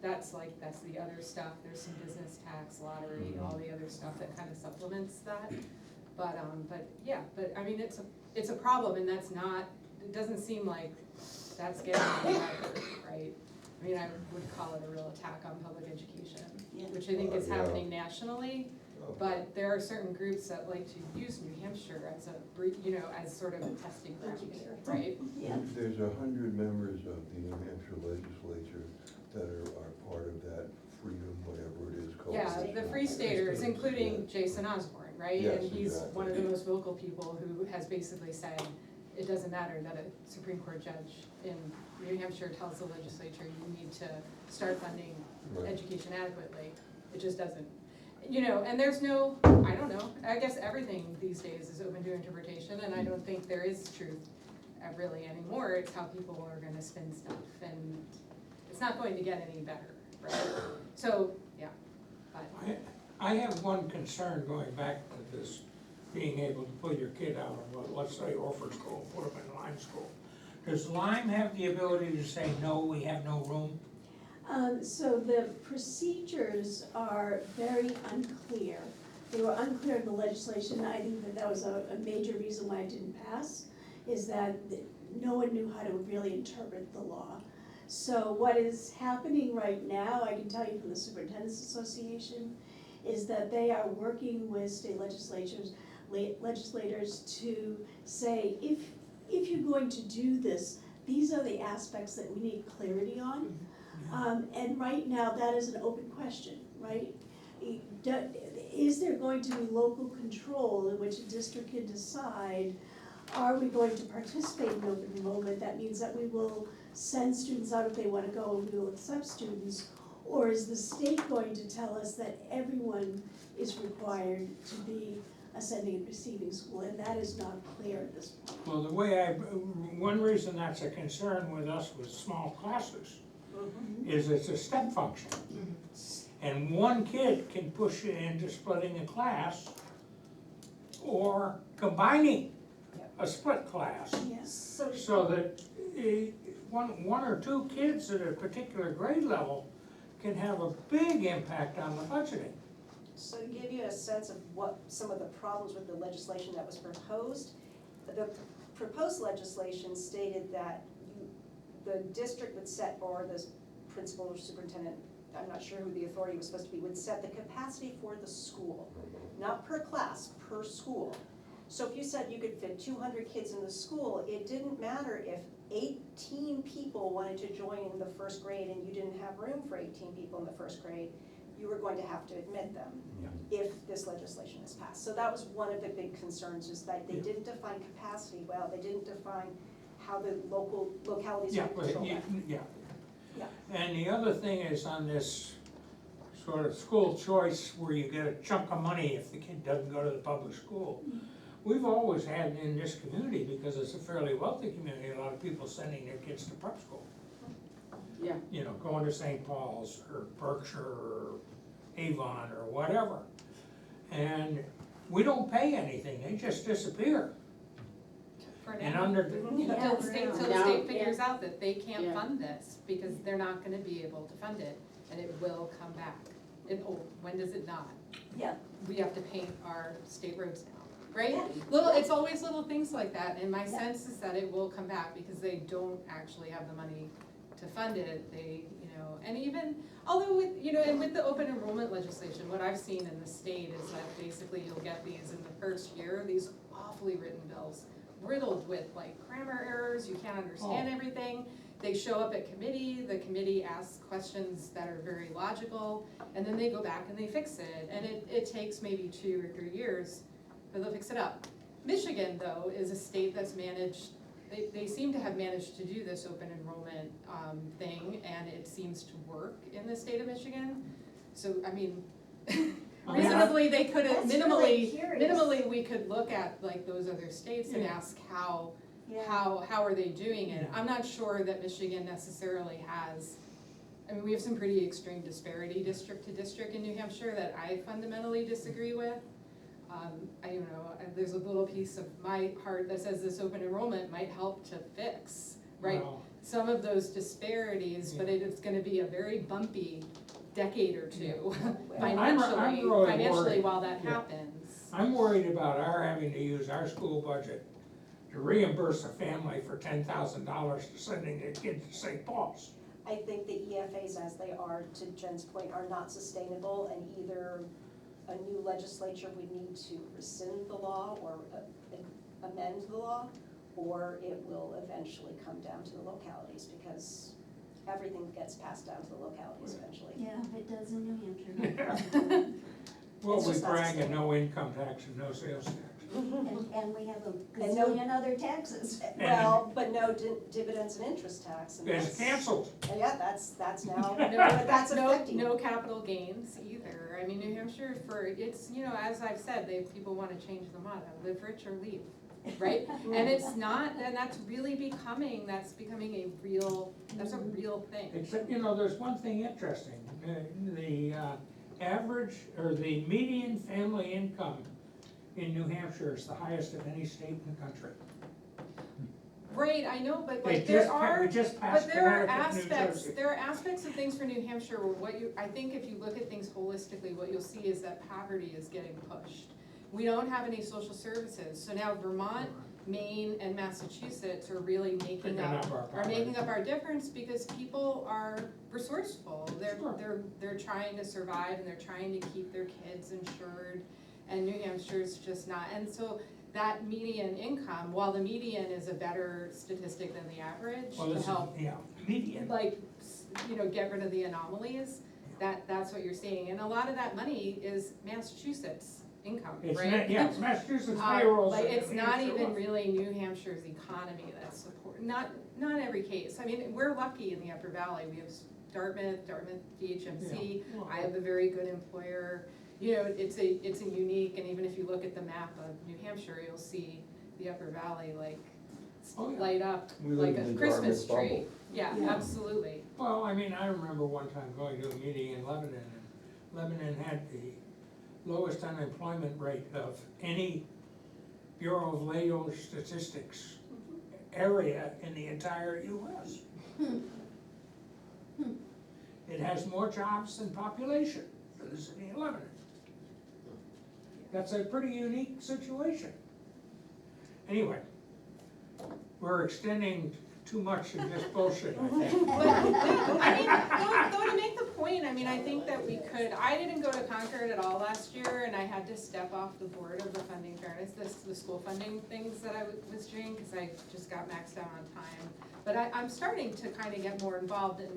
[SPEAKER 6] That's the other stuff, there's some business tax, lottery, all the other stuff that kind of supplements that. But I mean, it's a problem, and that's not, it doesn't seem like that's getting any better, right? I mean, I would call it a real attack on public education,
[SPEAKER 11] Yeah.
[SPEAKER 6] which I think is
[SPEAKER 3] Yeah.
[SPEAKER 6] happening nationally. But there are certain groups that like to use New Hampshire as as sort of a testing ground here, right?
[SPEAKER 11] Yeah.
[SPEAKER 3] There's 100 members of the New Hampshire legislature that are part of that freedom, whatever it is called.
[SPEAKER 6] Yeah, the Free Staters, including Jason Osborne, right?
[SPEAKER 3] Yes,
[SPEAKER 6] And he's
[SPEAKER 3] exactly.
[SPEAKER 6] one of the most vocal people who has basically said, it doesn't matter that a Supreme Court judge in New Hampshire tells the legislature you need to start funding
[SPEAKER 3] Right.
[SPEAKER 6] education adequately. It just doesn't. And there's no, I don't know, I guess everything these days is open to interpretation, and I don't think there is truth really anymore. It's how people are gonna spin stuff, and it's not going to get any better, right? So, yeah, but.
[SPEAKER 1] I have one concern going back to this, being able to pull your kid out of, let's say, Orford School, put them in Lyme School. Does Lyme have the ability to say, no, we have no room?
[SPEAKER 11] So the procedures are very unclear. They were unclear in the legislation. I think that was a major reason why it didn't pass, is that no one knew how to really interpret the law. So what is happening right now, I can tell you from the Superintendent's Association, is that they are working with state legislators to say, if you're going to do this, these are the aspects that we need clarity on. And right now, that is an open question, right? Is there going to be local control in which a district can decide, are we going to participate in open enrollment? That means that we will send students out if they wanna go, and we will accept students. Or is the state going to tell us that everyone is required to be a sending and receiving school? And that is not clear at this point.
[SPEAKER 1] Well, one reason that's a concern with us with small classes is it's a step function. And one kid can push you into splitting a class or combining a split class.
[SPEAKER 11] Yes.
[SPEAKER 1] So that one or 2 kids at a particular grade level can have a big impact on the budgeting.
[SPEAKER 2] So to give you a sense of what some of the problems with the legislation that was proposed, the proposed legislation stated that the district would set, or the principal or superintendent, I'm not sure who the authority was supposed to be, would set the capacity for the school, not per class, per school. So if you said you could fit 200 kids in the school, it didn't matter if 18 people wanted to join in the first grade and you didn't have room for 18 people in the first grade, you were going to have to admit them if this legislation is passed. So that was one of the big concerns, is that they didn't define capacity well, they didn't define how the localities would control that.
[SPEAKER 1] Yeah.
[SPEAKER 11] Yeah.
[SPEAKER 1] And the other thing is on this sort of school choice where you get a chunk of money if the kid doesn't go to the public school. We've always had in this community, because it's a fairly wealthy community, a lot of people sending their kids to prep school.
[SPEAKER 7] Yeah.
[SPEAKER 1] You know, going to St. Paul's or Berkshire or Avon or whatever. And we don't pay anything, they just disappear.
[SPEAKER 6] For
[SPEAKER 1] And
[SPEAKER 6] now.
[SPEAKER 1] under,
[SPEAKER 6] Until the state, till the
[SPEAKER 7] Now-
[SPEAKER 6] state figures out that they can't
[SPEAKER 7] Yeah.
[SPEAKER 6] fund this, because they're not gonna be able to fund it, and it will come back. When does it not?
[SPEAKER 11] Yeah.
[SPEAKER 6] We have to paint our state roads now, right?
[SPEAKER 11] Yeah.
[SPEAKER 6] It's always little things like that, and my sense is that it will come back, because they don't actually have the money to fund it, and even, although with, and with the open enrollment legislation, what I've seen in the state is that basically you'll get these in the first year, these awfully written bills, riddled with like grammar errors, you can't understand everything. They show up at committee, the committee asks questions that are very logical, and then they go back and they fix it, and it takes maybe 2 or 3 years, but they'll fix it up. Michigan, though, is a state that's managed, they seem to have managed to do this open enrollment thing, and it seems to work in the state of Michigan. So, I mean, reasonably, they could have,
[SPEAKER 9] That's really
[SPEAKER 6] minimally,
[SPEAKER 9] curious.
[SPEAKER 6] we could look at like those other states and
[SPEAKER 1] Yeah.
[SPEAKER 6] ask how
[SPEAKER 9] Yeah.
[SPEAKER 6] are they doing it?
[SPEAKER 1] Yeah.
[SPEAKER 6] I'm not sure that Michigan necessarily has, I mean, we have some pretty extreme disparity district to district in New Hampshire that I fundamentally disagree with. There's a little piece of my heart that says this open enrollment might help to fix, right?
[SPEAKER 1] well,
[SPEAKER 6] Some of those disparities, but
[SPEAKER 1] Yeah.
[SPEAKER 6] it's gonna be a very bumpy decade or two
[SPEAKER 1] I'm
[SPEAKER 6] financially,
[SPEAKER 1] really worried.
[SPEAKER 6] while that
[SPEAKER 1] Yeah.
[SPEAKER 6] happens.
[SPEAKER 1] I'm worried about our having to use our school budget to reimburse a family for $10,000 for sending their kids to St. Paul's.
[SPEAKER 2] I think the EFAs as they are, to Jen's point, are not sustainable, and either a new legislature would need to rescind the law or amend the law, or it will eventually come down to the localities, because everything gets passed down to the localities eventually.
[SPEAKER 9] Yeah, it does in New Hampshire.
[SPEAKER 1] Well,
[SPEAKER 2] It's
[SPEAKER 1] we
[SPEAKER 2] just not
[SPEAKER 1] brag a
[SPEAKER 2] sustainable.
[SPEAKER 1] no income tax and no sales tax.
[SPEAKER 9] And we have a
[SPEAKER 2] And no-
[SPEAKER 9] gazillion other taxes.
[SPEAKER 2] Well, but no dividends and interest tax, and
[SPEAKER 1] It's
[SPEAKER 2] that's,
[SPEAKER 1] canceled.
[SPEAKER 2] yeah, that's now,
[SPEAKER 6] No,
[SPEAKER 2] but that's
[SPEAKER 6] no,
[SPEAKER 2] affecting.
[SPEAKER 6] no capital gains either. I mean, New Hampshire it's, as I've said, people wanna change the motto, live rich or leave, right? And it's not, and that's becoming a real thing.
[SPEAKER 1] Except, there's one thing interesting, the average, or the median family income in New Hampshire is the highest of any state in the country.
[SPEAKER 6] Right, I know, but
[SPEAKER 1] We
[SPEAKER 6] like there
[SPEAKER 1] just
[SPEAKER 6] are,
[SPEAKER 1] passed
[SPEAKER 6] but there are
[SPEAKER 1] Connecticut, New
[SPEAKER 6] aspects,
[SPEAKER 1] Jersey.
[SPEAKER 6] there are aspects of things for New Hampshire where I think if you look at things holistically, what you'll see is that poverty is getting pushed. We don't have any social services, so now Vermont, Maine, and Massachusetts are really making
[SPEAKER 1] Picking
[SPEAKER 6] up,
[SPEAKER 1] up our
[SPEAKER 6] are making
[SPEAKER 1] poverty.
[SPEAKER 6] up our difference because people are resourceful.
[SPEAKER 1] Sure.
[SPEAKER 6] They're trying to survive and they're trying to keep their kids insured, and New Hampshire's just not, and so that median income, while the median is a better statistic than the average
[SPEAKER 1] Well,
[SPEAKER 6] to
[SPEAKER 1] this is,
[SPEAKER 6] help,
[SPEAKER 1] median.
[SPEAKER 6] like, get rid of the anomalies, that's what you're seeing, and a lot of that money is Massachusetts income,
[SPEAKER 1] It's,
[SPEAKER 6] right?
[SPEAKER 1] it's Massachusetts payrolls.
[SPEAKER 6] Like,
[SPEAKER 1] and
[SPEAKER 6] it's
[SPEAKER 1] New
[SPEAKER 6] not
[SPEAKER 1] Hampshire
[SPEAKER 6] even
[SPEAKER 1] was.
[SPEAKER 6] really New Hampshire's economy that's support, not every case, I mean, we're lucky in the Upper Valley, we have Dartmouth, DHMC,
[SPEAKER 1] Yeah.
[SPEAKER 6] I have a very good employer. It's a unique, and even if you look at the map of New Hampshire, you'll see the Upper Valley
[SPEAKER 1] Oh, yeah.
[SPEAKER 6] light up
[SPEAKER 3] We
[SPEAKER 6] like
[SPEAKER 3] live in
[SPEAKER 6] a
[SPEAKER 3] the
[SPEAKER 6] Christmas
[SPEAKER 3] Dartmouth
[SPEAKER 6] tree.
[SPEAKER 3] bubble.
[SPEAKER 6] Yeah,
[SPEAKER 9] Yeah.
[SPEAKER 6] absolutely.
[SPEAKER 1] Well, I mean, I remember one time going to a meeting in Lebanon, and Lebanon had the lowest unemployment rate of any Bureau of Labor Statistics area in the entire US. It has more jobs than population for the city of Lebanon. That's a pretty unique situation. Anyway, we're extending too much in this bullshit, I think.
[SPEAKER 6] But, I mean, though to make the point, I mean, I think that we could, I didn't go to Concord at all last year, and I had to step off the board of the funding fairness, the school funding things that I was doing, because I just got maxed out on time. But I'm starting to kind of get more involved in,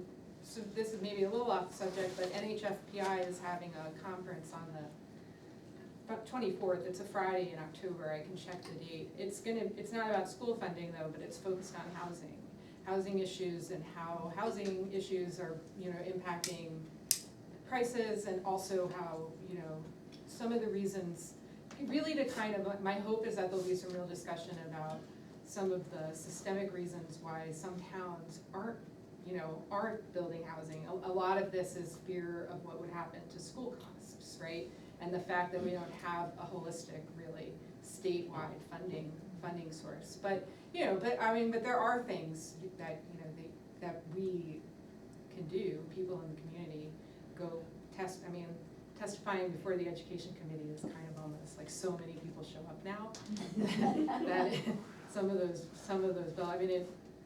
[SPEAKER 6] so this is maybe a little off the subject, but NHFPI is having a conference on the about 24th, it's a Friday in October, I can check the date. It's not about school funding though, but it's focused on housing. housing issues and how housing issues are, you know, impacting prices, and also how, you know, some of the reasons, really to kind of, my hope is that there'll be some real discussion about some of the systemic reasons why some towns aren't, you know, aren't building housing. A lot of this is fear of what would happen to school costs, right? And the fact that we don't have a holistic, really statewide funding source. But, you know, but there are things that, you know, that we can do, people in the community go testifying before the education committee is kind of almost like so many people show up now. That some of those bill,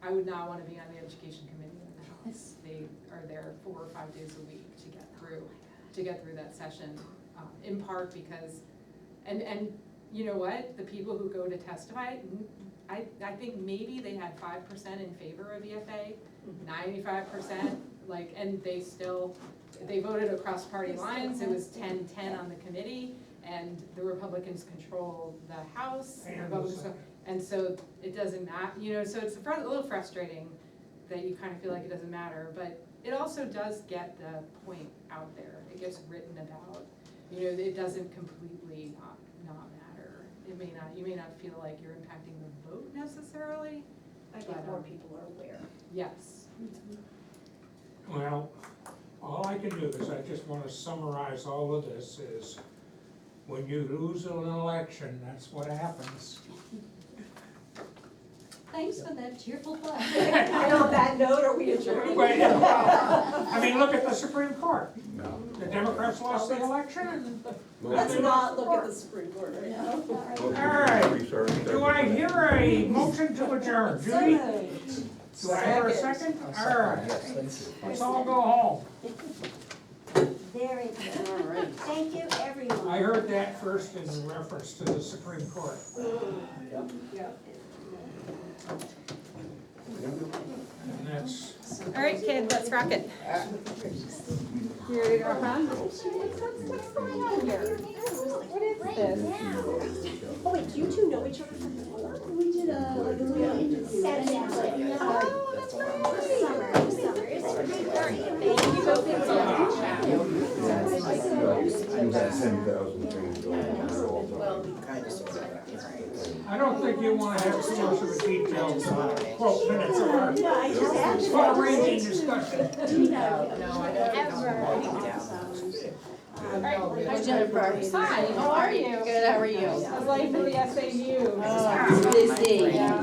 [SPEAKER 6] I would not wanna be on the education committee in the House. They are there 4 or 5 days a week to get through that session, in part because, and you know what, the people who go to testify, I think maybe they had 5% in favor of EFA, 95%, like, and they voted across party lines, it was 10-10 on the committee, and the Republicans control the House, and so it doesn't matter, you know, so it's a little frustrating that you kind of feel like it doesn't matter, but it also does get the point out there, it gets written about, you know, it doesn't completely not matter. You may not feel like you're impacting the vote necessarily.
[SPEAKER 2] I think more people are aware.
[SPEAKER 6] Yes.
[SPEAKER 1] Well, all I can do is I just wanna summarize all of this is, when you lose an election, that's what happens.
[SPEAKER 9] Thanks for that cheerful plug.
[SPEAKER 2] And on that note, are we adjourned?
[SPEAKER 1] But, I mean, look at the Supreme Court.
[SPEAKER 3] No.
[SPEAKER 1] The Democrats lost the election and.
[SPEAKER 2] Let's not look at the Supreme Court right now.
[SPEAKER 1] All right, do I hear a motion to adjourn?
[SPEAKER 9] So
[SPEAKER 1] Judy?
[SPEAKER 9] moved.
[SPEAKER 1] Do I hear a second? All right,
[SPEAKER 5] Yes, thank you.
[SPEAKER 1] let's all go home.
[SPEAKER 9] Very good.
[SPEAKER 7] All right.
[SPEAKER 9] Thank you, everyone.
[SPEAKER 1] I heard that first in reference to the Supreme Court.
[SPEAKER 2] Yeah.
[SPEAKER 1] And that's,
[SPEAKER 6] All right, kids, let's rock it. You ready to rock on? What's going on here? What is this?
[SPEAKER 2] Oh, wait, do you two know each other from before?
[SPEAKER 11] We did like a little interview.
[SPEAKER 6] Oh, that's right.
[SPEAKER 2] Thank you both.
[SPEAKER 3] You had 10,000 things going on.
[SPEAKER 1] I don't think you wanna have too much of a detailed, 12 minutes of our
[SPEAKER 11] No, I just asked.
[SPEAKER 1] far-ranging discussion.
[SPEAKER 4] No, I don't think I'm writing down.
[SPEAKER 7] Jennifer.
[SPEAKER 6] Hi, how are you?
[SPEAKER 7] Good, how are you?
[SPEAKER 6] How's life in the SAU?
[SPEAKER 7] Oh, busy.
[SPEAKER 6] Yeah.